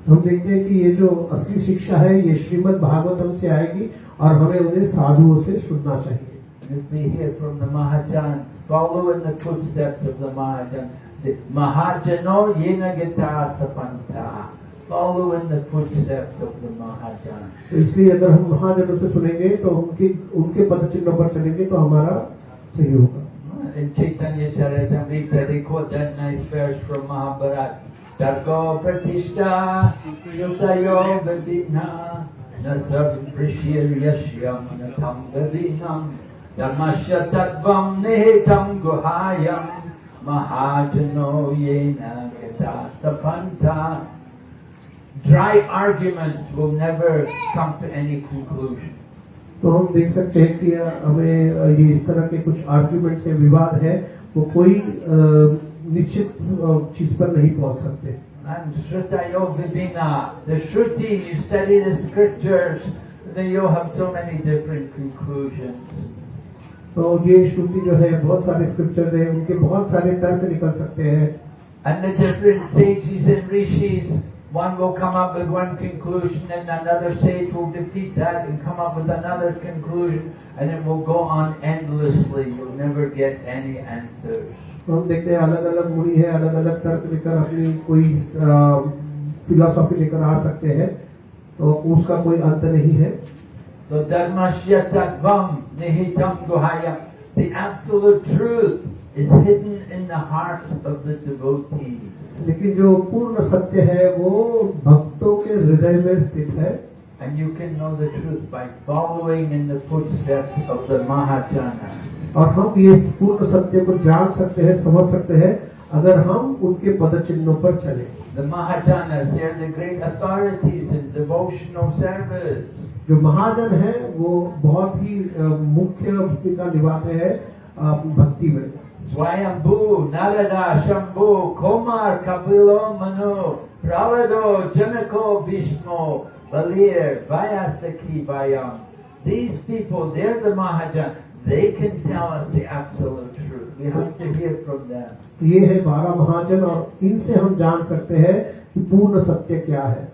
S1: हम देखते हैं कि ये जो असली शिक्षा है ये श्रीमद् भागवतम से आएगी और हमें उन्हें साधुओं से सुनना चाहिए।
S2: If we hear from the Mahajans, follow in the footsteps of the Mahajans. Mahajano yena gita sapanta. Follow in the footsteps of the Mahajans.
S1: तो इसलिए अगर हम महाजनों से सुनेंगे तो उनके पद चिन्हों पर चलेंगे तो हमारा सही होगा।
S2: In Chaitanya Charitamrita, they quote that nice verse from Mahabharata. Dargo Pratishta Yutayo Vivina Nasab Prishir Yashyam Natam Vivinam Dharmasya Tattvam Nihitam Guhayam Mahajano Yena Gita Sapanta. Dry arguments will never come to any conclusion.
S1: तो हम देख सकते हैं कि हमें ये इस तरह के कुछ आर्ग्यूमेंट से विवाद है वो कोई निश्चित चीज पर नहीं पहुंच सकते।
S2: And Shrutayo Vibhina, the Shruti, you study the scriptures, then you'll have so many different conclusions.
S1: तो ये श्रुति जो है बहुत सारे स्क्रिप्चर्स हैं, उनके बहुत सारे तर्क निकल सकते हैं।
S2: And the different sages and rishis, one will come up with one conclusion and another sage will defeat that and come up with another conclusion, and it will go on endlessly. You'll never get any answers.
S1: तो हम देखते हैं अलग अलग मुनि है, अलग अलग तर्क लेकर अपनी कोई फिलॉसफी लेकर आ सकते हैं, तो उसका कोई अंत नहीं है।
S2: So dharmasya tattvam nihitam guhayam. The absolute truth is hidden in the hearts of the devotees.
S1: लेकिन जो पूर्ण सत्य है वो भक्तों के हृदय में स्थित है।
S2: And you can know the truth by following in the footsteps of the Mahajanas.
S1: और हम ये पूर्ण सत्य को जान सकते हैं, समझ सकते हैं अगर हम उनके पद चिन्हों पर चले।
S2: The Mahajanas, they are the great authorities in devotional service.
S1: जो महाजन है वो बहुत ही मुख्य भूमिका निभाते हैं भक्ति में।
S2: Swayambhu, Narada, Shambhu, Komar, Kapilo, Manu, Pralado, Janako, Bhishmo, Balir, Vyasaki, Vayam. These people, they're the Mahajan. They can tell us the absolute truth. We have to hear from them.
S1: ये है 12 महाजन और इनसे हम जान सकते हैं कि पूर्ण सत्य क्या है।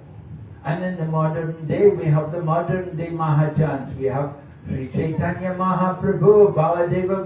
S2: And in the modern day, we have the modern day Mahajans. We have Sri Chaitanya Mahaprabhu, Baladeva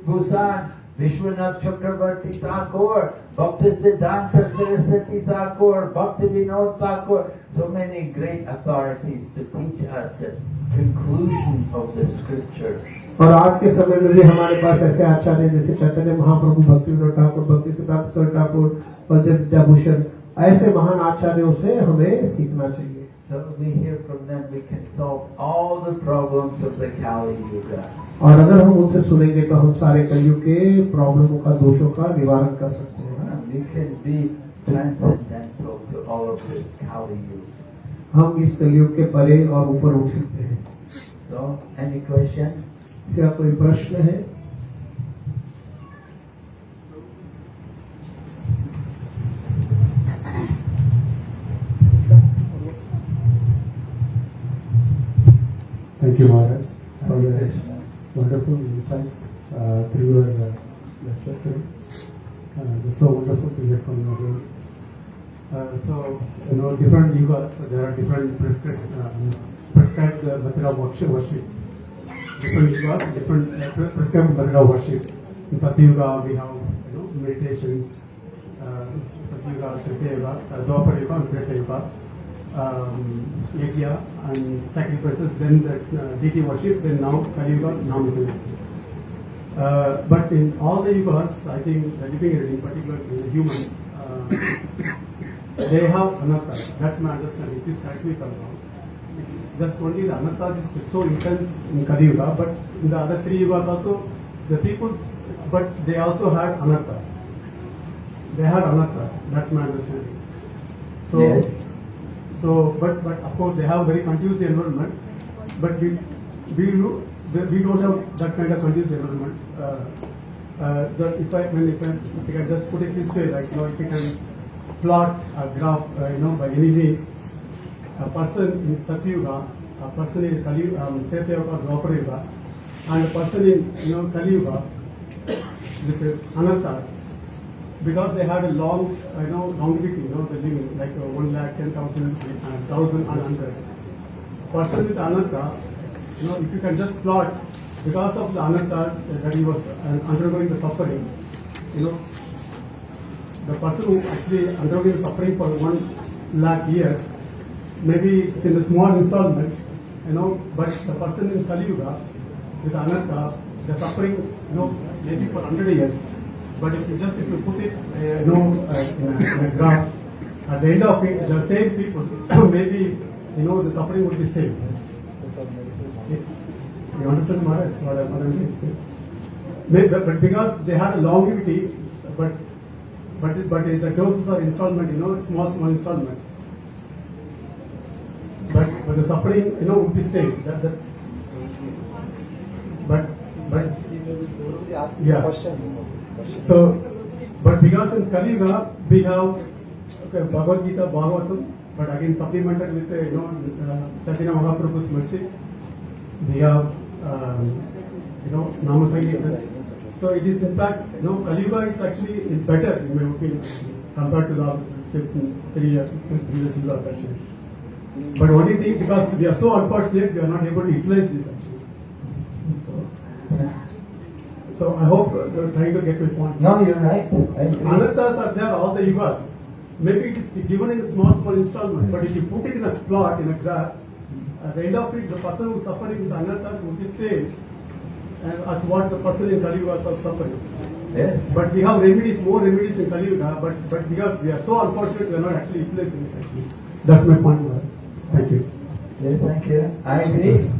S2: Bhusan, Vishwanath Chakravarti Thakur, Bhakti Siddhanta Saraswati Thakur, Bhakti Vinod Thakur. So many great authorities to teach us the conclusion of the scriptures.
S1: और आज के समय में भी हमारे पास ऐसे आचार्य जैसे चैतन्य महाप्रभु, भक्ति विनोद ठाकुर, भक्ति सिद्धांत सरस्वती ठाकुर, पद्म विद्याभूषण, ऐसे महान आचार्यों से हमें सीखना चाहिए।
S2: So we hear from them, we can solve all the problems of the Kali Yuga.
S1: और अगर हम उनसे सुनेंगे तो हम सारे कलयुग के प्रॉब्लमों का, दोषों का निवारण कर सकते हैं।
S2: We can be transcendental to all of this Kali Yuga.
S1: हम इस कलयुग के परे और ऊपर उठ सकते हैं।
S2: So, any question?
S1: क्या कोई प्रश्न है?
S3: Thank you, Maharaj, for
S2: Hare
S3: your
S2: Krishna.
S3: wonderful insights through your lecture today. It's so wonderful to hear from you again. So, different yugas, so there are different prescribed method of worship. Different yugas, different prescribed method of worship. In Satyuga, we have meditation. Satyuga, Treta Yuga, Dwapara Yuga, and Treta Yuga. Yajna and sacrifices, then the deity worship, then now Kali Yuga, Namasan. But in all the yugas, I think the living entity, in particular the human, they have anarthas. That's my understanding. It is correctly wrong. It's just only the anarthas is so intense in Kali Yuga, but in the other three yugas also, the people, but they also had anarthas. They had anarthas. That's my understanding. So.
S2: Yes.
S3: So, but of course they have very conducive environment, but we don't have that kind of conducive environment. If I can just put it this way, like if you can plot a graph, by any means, a person in Satyuga, a person in Kali Treta Yuga, Dwapara Yuga, and a person in Kali Yuga with Ananta. Because they had a long, longevity, the living, like 1,10,000, 1,000, 100. Person with Ananta, if you can just plot, because of the Ananta that he was undergoing the suffering, the person who actually undergoing the suffering for 1 lakh years, maybe it's in a small installment, but the person in Kali Yuga with Ananta, the suffering, maybe for 100 years. But if you put it, in a graph, at the end of it, the same people, maybe, the suffering would be same. You understand, Maharaj, what I'm trying to say? But because they had a longevity, but the doses are installment, small installment. But the suffering, would be same. That's. But yeah. So, but because in Kali Yuga we have Bhagavad Gita, Bhagavatam, but again supplemented with Chaitanya Mahaprabhu's mercy, we have Nama Sankirtan. So it is in fact Kali Yuga is actually better in my opinion compared to the 3 previous yugas actually. But only thing, because we are so unfortunate, we are not able to utilize this actually. So I hope you're trying to get to a point.
S2: No, you're right.
S3: Anarthas are there all the yugas. Maybe it is given in a small installment, but if you put it in a plot, in a graph, at the end of it, the person who is suffering with anarthas would be same as what the person in Kali Yuga is suffering.
S2: Yes.
S3: But we have remedies, more remedies in Kali Yuga, but because we are so unfortunate, we are not actually utilizing it actually. That's my point, Maharaj. Thank you.
S2: Yes, thank you. I agree.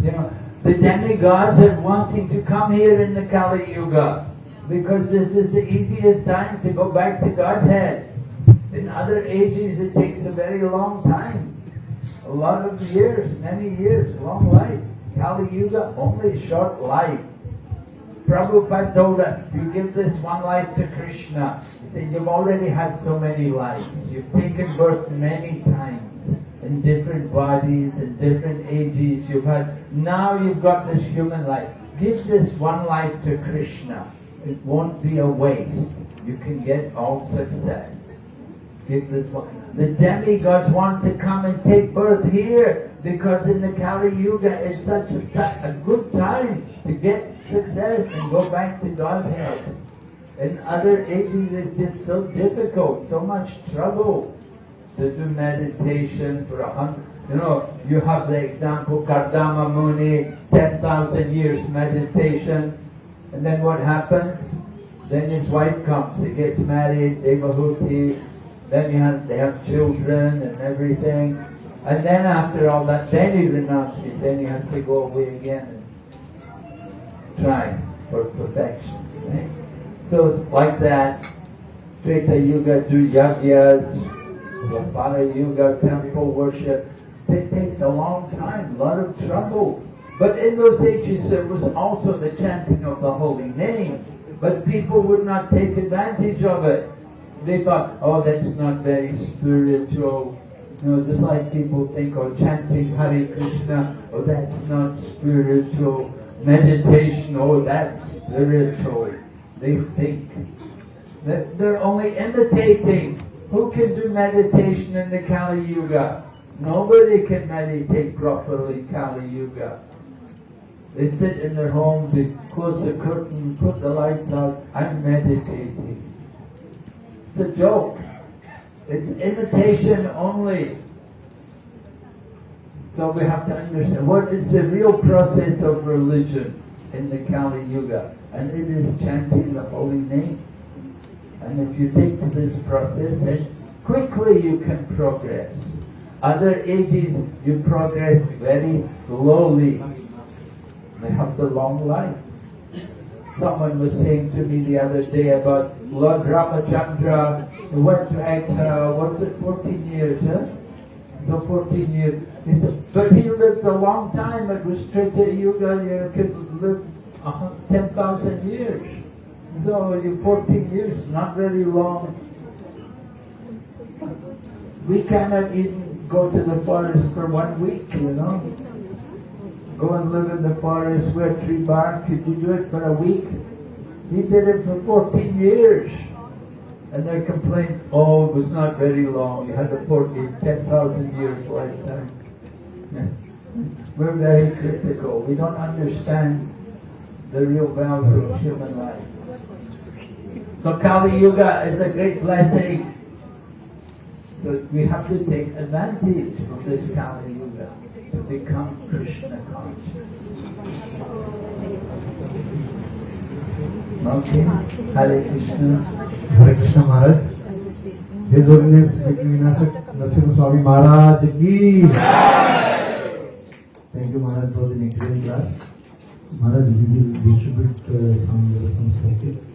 S2: The demigods are wanting to come here in the Kali Yuga because this is the easiest time to go back to Godhead. In other ages it takes a very long time. A lot of years, many years, long life. Kali Yuga, only short life. Prabhupada told us, you give this one life to Krishna. He said, you've already had so many lives. You've taken birth many times. In different bodies, in different ages now you've got this human life. Give this one life to Krishna. It won't be a waste. You can get all success. Give this one. The demigods want to come and take birth here because in the Kali Yuga it's such a good time to get success and go back to Godhead. In other ages it's just so difficult, so much trouble to do meditation for 100. You have the example, Kardama Muni, 10,000 years meditation, and then what happens? Then his wife comes, he gets married, Devahuti, then they have children and everything, and then after all that, then he renounces, then he has to go away again and try for perfection. Right? So like that, Treta Yuga do yagyas, Dwapara Yuga, temple worship. It takes a long time, a lot of trouble. But in those ages there was also the chanting of the holy name. But people would not take advantage of it. They thought, oh, that's not very spiritual. You know, just like people think, oh, chanting Hare Krishna, oh, that's not spiritual. Meditation, oh, that's spiritual. They think that they're only imitating. Who can do meditation in the Kali Yuga? Nobody can meditate properly in Kali Yuga. They sit in their home, they close the curtain, put the lights out, I'm meditating. It's a joke. It's imitation only. So we have to understand what is the real process of religion in the Kali Yuga. And it is chanting the holy name. And if you take to this process, then quickly you can progress. Other ages, you progress very slowly. They have the long life. Someone was saying to me the other day about Lord Ramachandra, who went to exile, what was it, 14 years, huh? So 14 years. He said, but he lived a long time. It was Treta Yuga, you could live 10,000 years. So you 14 years, not very long. We cannot even go to the forest for 1 week, you know. Go and live in the forest, wear tree bark. Could you do it for a week? He did it for 14 years. And they complained, oh, it was not very long. You had a 10,000 years lifetime. We're very critical. We don't understand the real value of human life. So Kali Yuga is a great blessing. So we have to take advantage of this Kali Yuga to become Krishna conscious. Okay, Hare Krishna.
S4: Hare Krishna Maharaj. His Holiness Viknavinasaka Narasimha Swami Maharaj ki. Thank you Maharaj for the nectarian class. Maharaj, we will distribute some certificates.